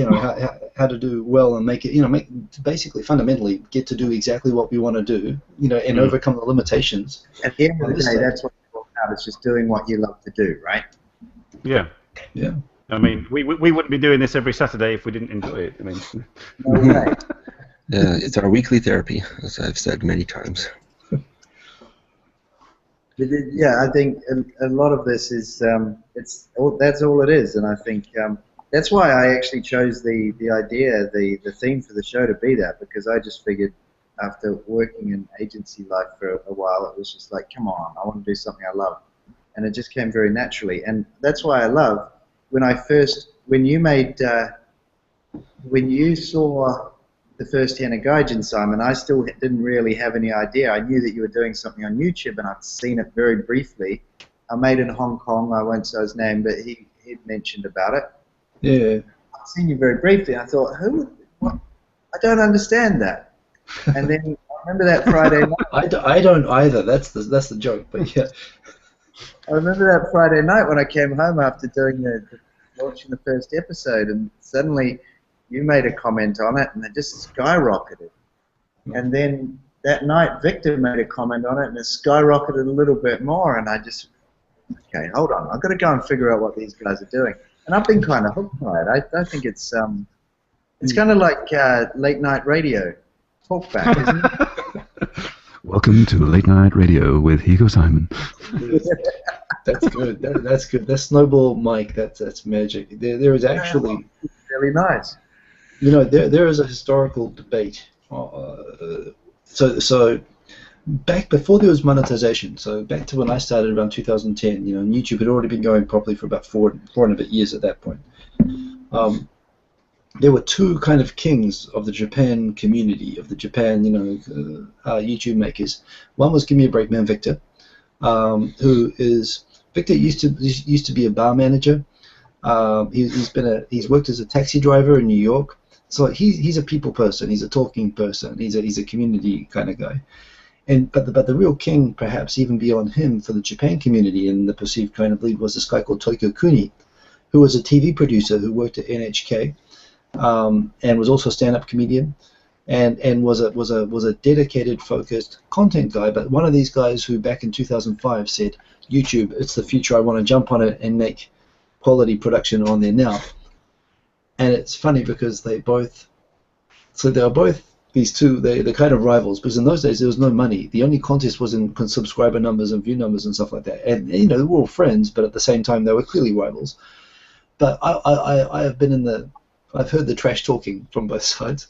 how to do well and make it basically fundamentally get to do exactly what we want to do, and overcome the limitations. At the end of the day, that's what it's all about. It's just doing what you love to do, right? Yeah. Yeah. I mean, we wouldn't be doing this every Saturday if we didn't enjoy it. I mean, no way. It's our weekly therapy, as I've said many times. Yeah, I think a lot of this is that's all it is, and I think that's why I actually chose the idea, the theme for the show to be that, because I just figured after working in agency life for a while, it was just like, come on, I want to do something I love, and it just came very naturally, and that's why I love when you saw the first Henna Gaijin, Simon, I still didn't really have any idea. I knew that you were doing something on YouTube, and I'd seen it very briefly. I made it in Hong Kong. I won't say his name, but he mentioned about it. Yeah. I'd seen you very briefly, and I thought, what? I don't understand that. And then I remember that Friday night. I don't either. That's the joke, but yeah. I remember that Friday night when I came home after watching the first episode, and suddenly you made a comment on it, and it just skyrocketed. And then that night, Victor made a comment on it, and it skyrocketed a little bit more. And I just, okay, hold on, I've got to go and figure out what these guys are doing. And I've been kind of hooked by it. I think it's kind of like late night radio, talkback, isn't it? Welcome to Late Night Radio with Hikosaemon. That's good. That's good. That snowball mic. That's magic. There is actually really nice. There is a historical debate. So back before there was monetization, so back to when I started around 2010, YouTube had already been going properly for about four and a bit years at that point. There were two kind of kings of the Japan community, of the Japan, YouTube makers. One was Give Me a Break Man Victor, Victor used to be a bar manager. He's worked as a taxi driver in New York. So he's a people person. He's a talking person. He's a community kind of guy. But the real king, perhaps even beyond him, for the Japan community and the perceived kind of lead, was this guy called Tokyo Kuni, who was a TV producer who worked at NHK, and was also a stand-up comedian, and was a dedicated, focused content guy. But one of these guys who back in 2005 said, YouTube, it's the future. I want to jump on it and make quality production on there now. And it's funny because they were both these two, they're kind of rivals, because in those days there was no money. The only contest was in subscriber numbers and view numbers and stuff like that. And they were all friends, but at the same time they were clearly rivals. But I have been in the I've heard the trash talking from both sides,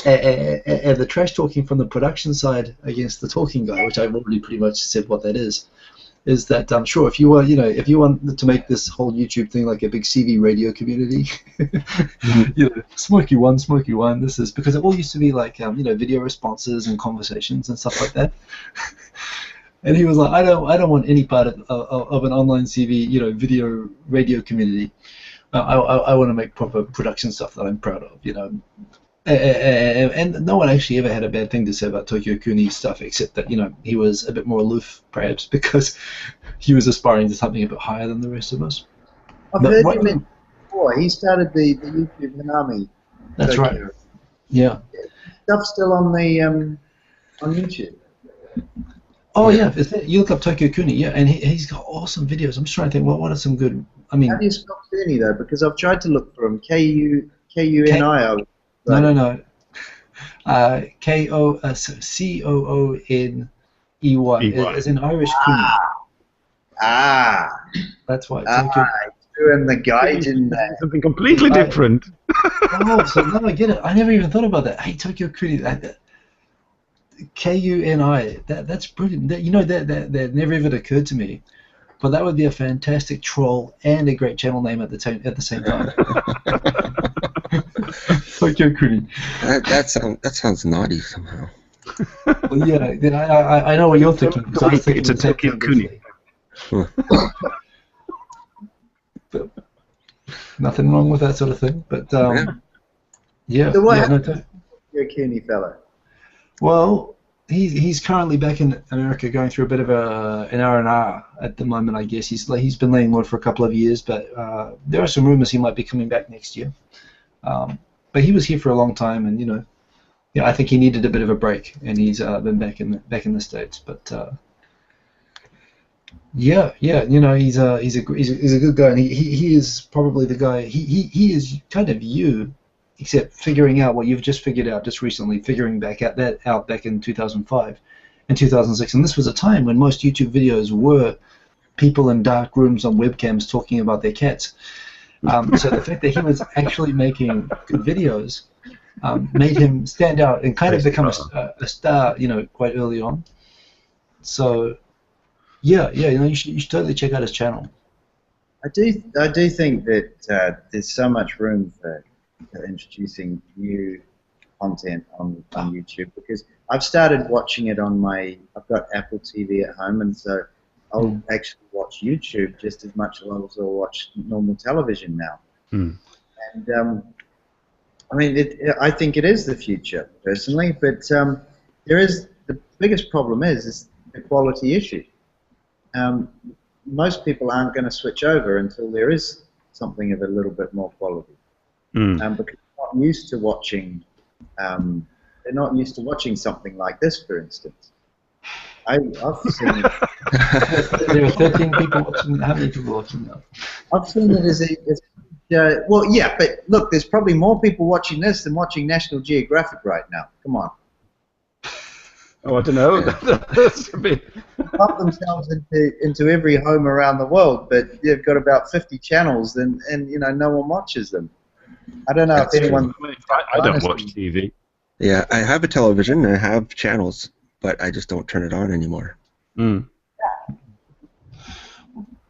and the trash talking from the production side against the talking guy, which I've already pretty much said what that is that I'm sure if you want to make this whole YouTube thing like a big CV radio community, smoky one, this is because it all used to be like video responses and conversations and stuff like that. And he was like, I don't want any part of an online CV video radio community. I want to make proper production stuff that I'm proud of, And no one actually ever had a bad thing to say about Tokyo Kuni's stuff, except that he was a bit more aloof, perhaps, because he was aspiring to something a bit higher than the rest of us. I've heard you mention before. He started the YouTube Hanami. That's Tokyo. right. Yeah. Stuff still on the on YouTube. Oh yeah, you look up Tokyo Kuni, yeah, and he's got awesome videos. I'm just trying to think, what are some good? I mean, how do you spell Kuni though? Because I've tried to look for him. K-U-N-I. No. Cooney, as in Irish Kuni. That's why. Tokyo. Doing the Gaijin there. Something completely different. So now I get it. I never even thought about that. Hey, Tokyo Kuni. Kuni. That's brilliant. That never even occurred to me. But that would be a fantastic troll and a great channel name at the same time. Tokyo Kuni. That sounds naughty somehow. Well, yeah, I know what you're thinking. It's a Tokyo Kuni. Nothing wrong with that sort of thing, but yeah. So what happened to to your Kuni fella? Well, he's currently back in America, going through a bit of an R&R at the moment. I guess he's been laying low for a couple of years, but there are some rumors he might be coming back next year. But he was here for a long time, and I think he needed a bit of a break, and he's been back in the States. But he's a good guy, and he is probably the guy. He is kind of you, except figuring out what you've just figured out just recently, figuring back in 2005 and 2006, and this was a time when most YouTube videos were people in dark rooms on webcams talking about their cats. So the fact that he was actually making good videos made him stand out and kind of become a star, quite early on. So, you should totally check out his channel. I do think that there's so much room for introducing new content on YouTube, because I've started watching it I've got Apple TV at home, and so I'll actually watch YouTube just as much as I'll watch normal television now. And I mean, I think it is the future, personally, but the biggest problem is the quality issue. Most people aren't going to switch over until there is something of a little bit more quality, because they're not used to watching. They're not used to watching something like this, for instance. I've seen. There are 13 people watching. How many people watching now? I've seen it as well, yeah, but look, there's probably more people watching this than watching National Geographic right now. Come on. Oh, I don't know. That's a bit. Pump themselves into every home around the world, but you've got about 50 channels, and no one watches them. I don't know if anyone. I don't watch TV. Yeah, I have a television. I have channels, but I just don't turn it on anymore.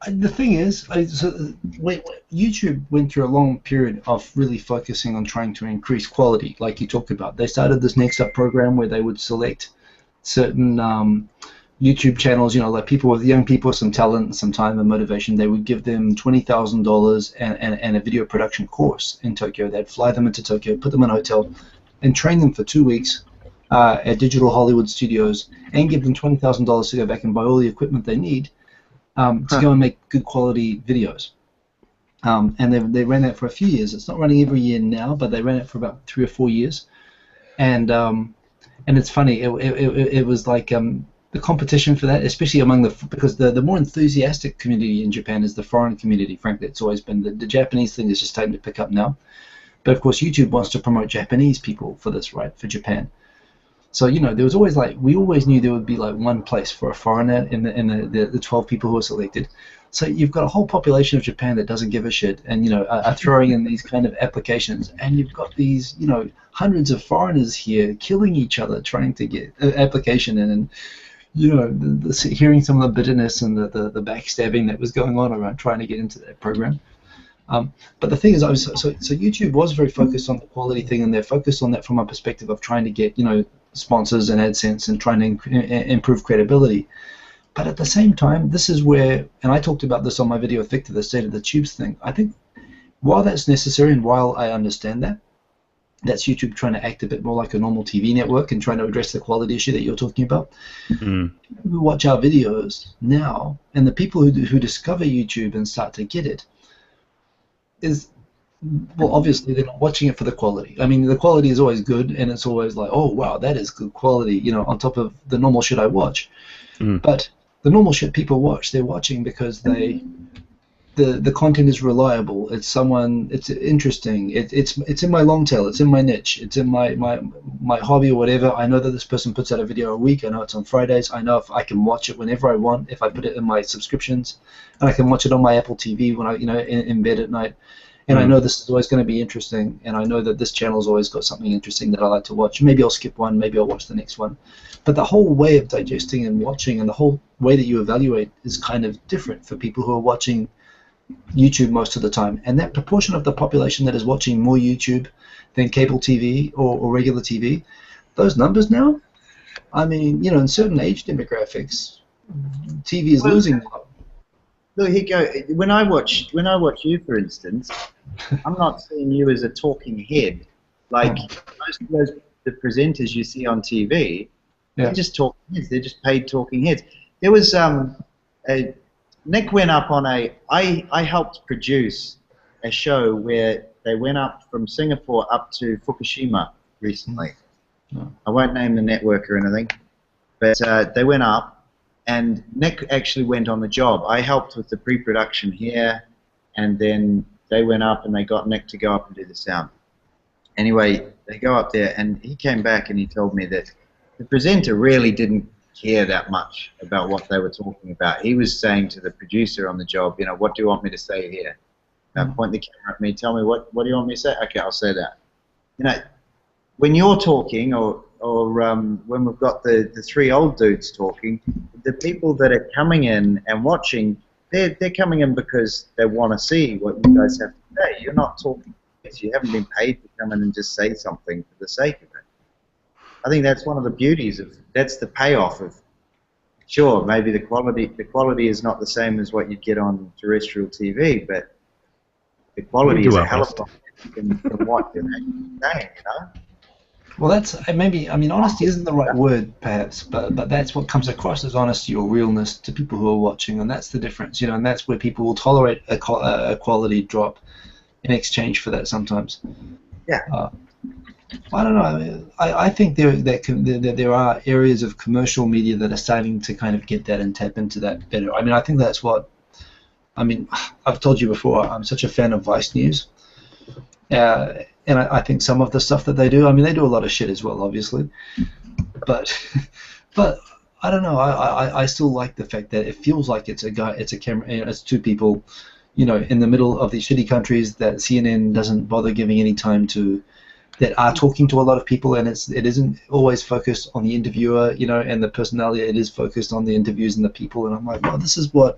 The thing is, YouTube went through a long period of really focusing on trying to increase quality, like you talked about. They started this Next Up program where they would select certain YouTube channels, like young people with some talent, some time and motivation. They would give them $20,000 and a video production course in Tokyo. They'd fly them into Tokyo, put them in a hotel, and train them for 2 weeks at Digital Hollywood Studios, and give them $20,000 to go back and buy all the equipment they need to go and make good quality videos. And they ran that for a few years. It's not running every year now, but they ran it for about 3 or 4 years. And it's funny. It was like the competition for that, especially because the more enthusiastic community in Japan is the foreign community. Frankly, it's always been the Japanese thing is just starting to pick up now. But of course, YouTube wants to promote Japanese people for this, right? For Japan. So there was always we always knew there would be one place for a foreigner in the 12 people who were selected. So you've got a whole population of Japan that doesn't give a shit, and are throwing in these kind of applications, and you've got these hundreds of foreigners here killing each other trying to get an application in, and hearing some of the bitterness and the backstabbing that was going on around trying to get into that program. But the thing is, so YouTube was very focused on the quality thing, and they're focused on that from a perspective of trying to get sponsors and AdSense and trying to improve credibility. But at the same time, this is where, and I talked about this on my video Thick to the State of the Tubes thing, I think while that's necessary and while I understand that, that's YouTube trying to act a bit more like a normal TV network and trying to address the quality issue that you're talking about. People who watch our videos now, and the people who discover YouTube and start to get it, well, obviously they're not watching it for the quality. I mean, the quality is always good, and it's always like, oh wow, that is good quality, on top of the normal shit I watch. But the normal shit people watch, they're watching because the content is reliable. It's interesting. It's in my long tail. It's in my niche. It's in my hobby or whatever. I know that this person puts out a video a week. I know it's on Fridays. I know if I can watch it whenever I want, if I put it in my subscriptions, and I can watch it on my Apple TV when I in bed at night. And I know this is always going to be interesting, and I know that this channel's always got something interesting that I like to watch. Maybe I'll skip one, maybe I'll watch the next one. But the whole way of digesting and watching, and the whole way that you evaluate is kind of different for people who are watching YouTube most of the time. And that proportion of the population that is watching more YouTube than cable TV or regular TV, those numbers now, I mean, in certain age demographics, TV is losing. Look, Hiko, when I watch you, for instance, I'm not seeing you as a talking head. Like most of the presenters you see on TV, they're just talking heads. They're just paid talking heads. There was Nick went up on I helped produce a show where they went up from Singapore up to Fukushima recently. I won't name the network or anything, but they went up. And Nick actually went on the job. I helped with the pre-production here, and then they went up and they got Nick to go up and do the sound. Anyway, they go up there, and he came back and he told me that the presenter really didn't care that much about what they were talking about. He was saying to the producer on the job, what do you want me to say here? Point the camera at me, tell me what do you want me to say? Okay, I'll say that. When you're talking, or when we've got the three old dudes talking, the people that are coming in and watching, they're coming in because they want to see what you guys have to say. You're not talking. You haven't been paid to come in and just say something for the sake of it. I think that's one of the beauties that's the payoff of. Sure, maybe the quality is not the same as what you'd get on terrestrial TV, but the quality is a hell of a lot from what you're saying, Well, that's maybe. I mean, honesty isn't the right word, perhaps, but that's what comes across as honesty or realness to people who are watching, and that's the difference, and that's where people will tolerate a quality drop in exchange for that sometimes. Yeah. I don't know. I think there are areas of commercial media that are starting to kind of get that and tap into that better. I mean, I think that's what. I mean, I've told you before. I'm such a fan of Vice News. And I think some of the stuff that they do, I mean, they do a lot of shit as well, obviously. But I don't know. I still like the fact that it feels like it's a camera, it's two people, in the middle of these shitty countries that CNN doesn't bother giving any time to, that are talking to a lot of people, and it isn't always focused on the interviewer, and the personality. It is focused on the interviews and the people. And I'm like, well, this is what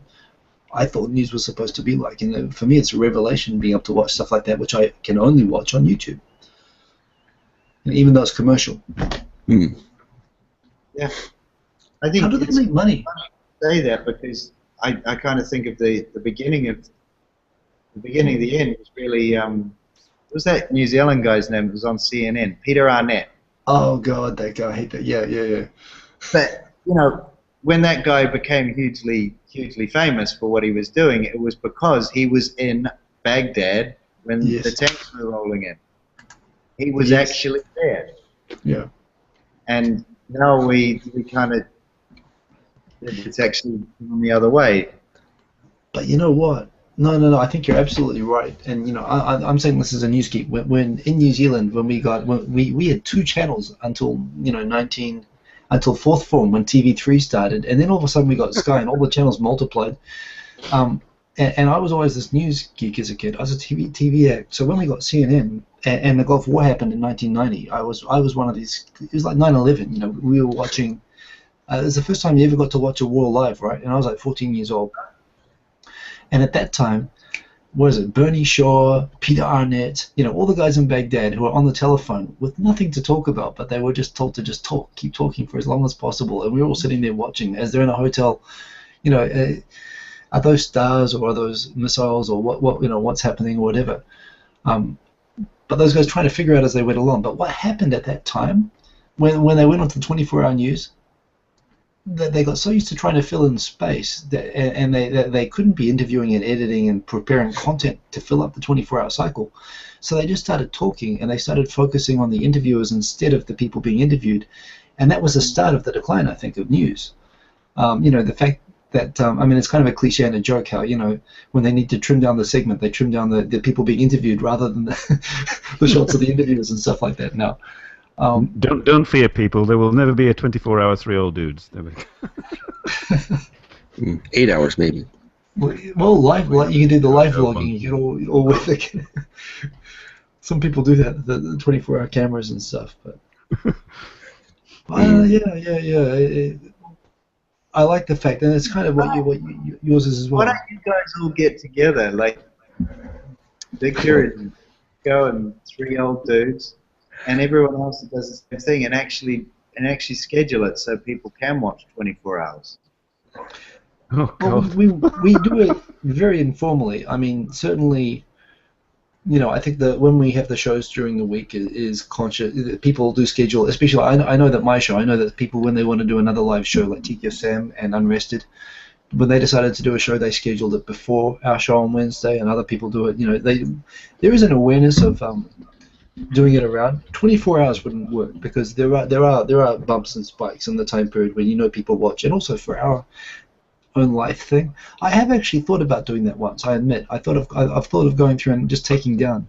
I thought news was supposed to be like, and for me it's a revelation being able to watch stuff like that, which I can only watch on YouTube, and even though it's commercial. Yeah, I think. How do they make money? I say that because I kind of think of the beginning of the end was really what was that New Zealand guy's name? It was on CNN, Peter Arnett. Oh God, that guy, I hate that. Yeah. But when that guy became hugely famous for what he was doing, it was because he was in Baghdad when the tanks were rolling in. He was actually there. Yeah. And now we kind of, it's actually on the other way. But you know what? No. I think you're absolutely right. And I'm saying this as a news geek. When in New Zealand, when we had two channels until until fourth form when TV3 started, and then all of a sudden we got Sky, and all the channels multiplied. And I was always this news geek as a kid. I was a TV act. So when we got CNN and the Gulf War happened in 1990, I was one of these. It was like 9/11. We were watching. It was the first time you ever got to watch a war live, right? And I was like 14 years old. And at that time, what is it? Bernie Shaw, Peter Arnett, all the guys in Baghdad who were on the telephone with nothing to talk about, but they were just told to just talk, keep talking for as long as possible. And we were all sitting there watching as they're in a hotel. Are those stars or are those missiles or what's happening or whatever? But those guys trying to figure out as they went along. But what happened at that time, when they went on to the 24-hour news, that they got so used to trying to fill in space and they couldn't be interviewing and editing and preparing content to fill up the 24-hour cycle. So they just started talking and they started focusing on the interviewers instead of the people being interviewed. And that was the start of the decline, I think, of news. The fact that, it's kind of a cliche and a joke how, when they need to trim down the segment, they trim down the people being interviewed rather than the shots of the interviewers and stuff like that now. Don't fear, people. There will never be a 24-hour 3 old dudes. 8 hours, maybe. Well, live, you can do the live vlogging. You can all with it. Some people do that, the 24-hour cameras and stuff. But yeah. I like the fact, and it's kind of what yours is as well. Why don't you guys all get together, like Victor and Go and 3 old dudes, and everyone else that does the same thing, and actually schedule it so people can watch 24 hours. Oh God. Well, we do it very informally. Certainly, I think that when we have the shows during the week is conscious. People do schedule, especially I know that my show. I know that people when they want to do another live show like Hikosaemon and Unrested, when they decided to do a show, they scheduled it before our show on Wednesday, and other people do it. There is an awareness of doing it around 24 hours wouldn't work because there are bumps and spikes in the time period when people watch, and also for our own life thing. I have actually thought about doing that once. I admit I've thought of going through and just taking down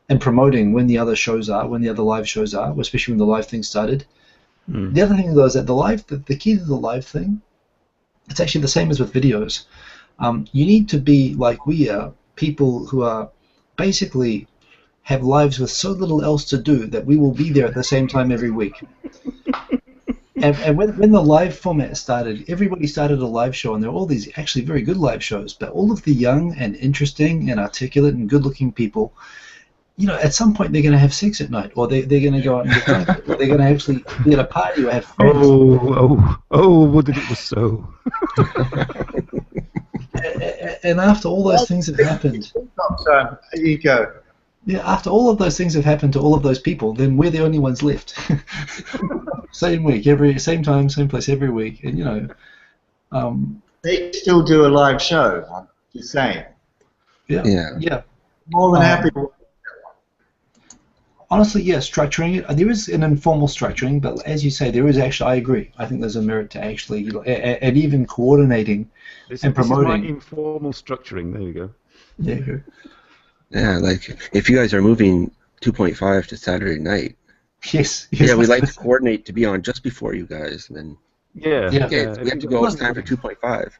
and promoting when the other shows are, when the other live shows are, especially when the live thing started. The other thing though is that the key to the live thing, it's actually the same as with videos. You need to be like we are, people who are basically have lives with so little else to do that we will be there at the same time every week. And when the live format started, everybody started a live show, and there were all these actually very good live shows, but all of the young and interesting and articulate and good-looking people, at some point they're going to have sex at night, or they're going to go out and get drunk, or they're going to actually be at a party or have friends. What did it was so? And after all those things have happened... You go. Yeah, after all of those things have happened to all of those people, then we're the only ones left. Same week, same time, same place every week, and they still do a live show. I'm just saying. Yeah. More than happy. Honestly, yeah, structuring it. There is an informal structuring, but as you say, there is actually. I agree. I think there's a merit to actually, and even coordinating and promoting. This is my informal structuring. There you go. Yeah. Yeah, like if you guys are moving 2.5 to Saturday night. Yes. Yeah, we like to coordinate to be on just before you guys, and then. Yeah. We have to go. It's time for 2.5.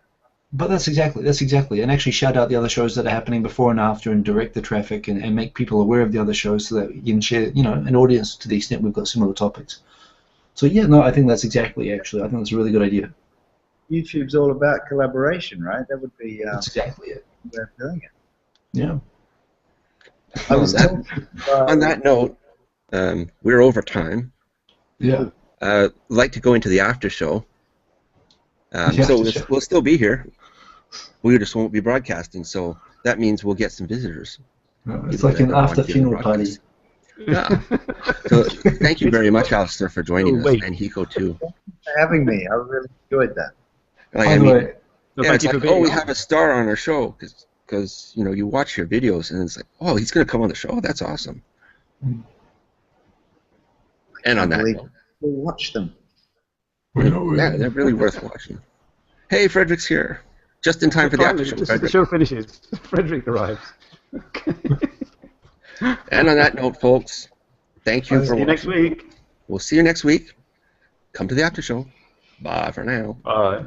But that's exactly, and actually shout out the other shows that are happening before and after, and direct the traffic, and make people aware of the other shows so that you can share, an audience to the extent we've got similar topics. So yeah, no, I think that's exactly. Actually, I think that's a really good idea. YouTube's all about collaboration, right? That would be. That's exactly it. Way of doing it. Yeah. On that note, we're over time. Yeah. Like to go into the after show. So we'll still be here. We just won't be broadcasting, so that means we'll get some visitors. It's like an after funeral party. Yeah. So thank you very much, Alistair, for joining us, and Hiko too. Thank you for having me. I really enjoyed that. We have a star on our show because you watch your videos and it's like, oh, he's going to come on the show. That's awesome. And on that note, we'll watch them. Yeah, they're really worth watching. Hey, Frederick's here. Just in time for the Finally, after show, just as the Frederick. show finishes, Frederick arrives. And on that note, folks, thank you for See you next watching. week. We'll see you next week. Come to the after show. Bye for now. Bye.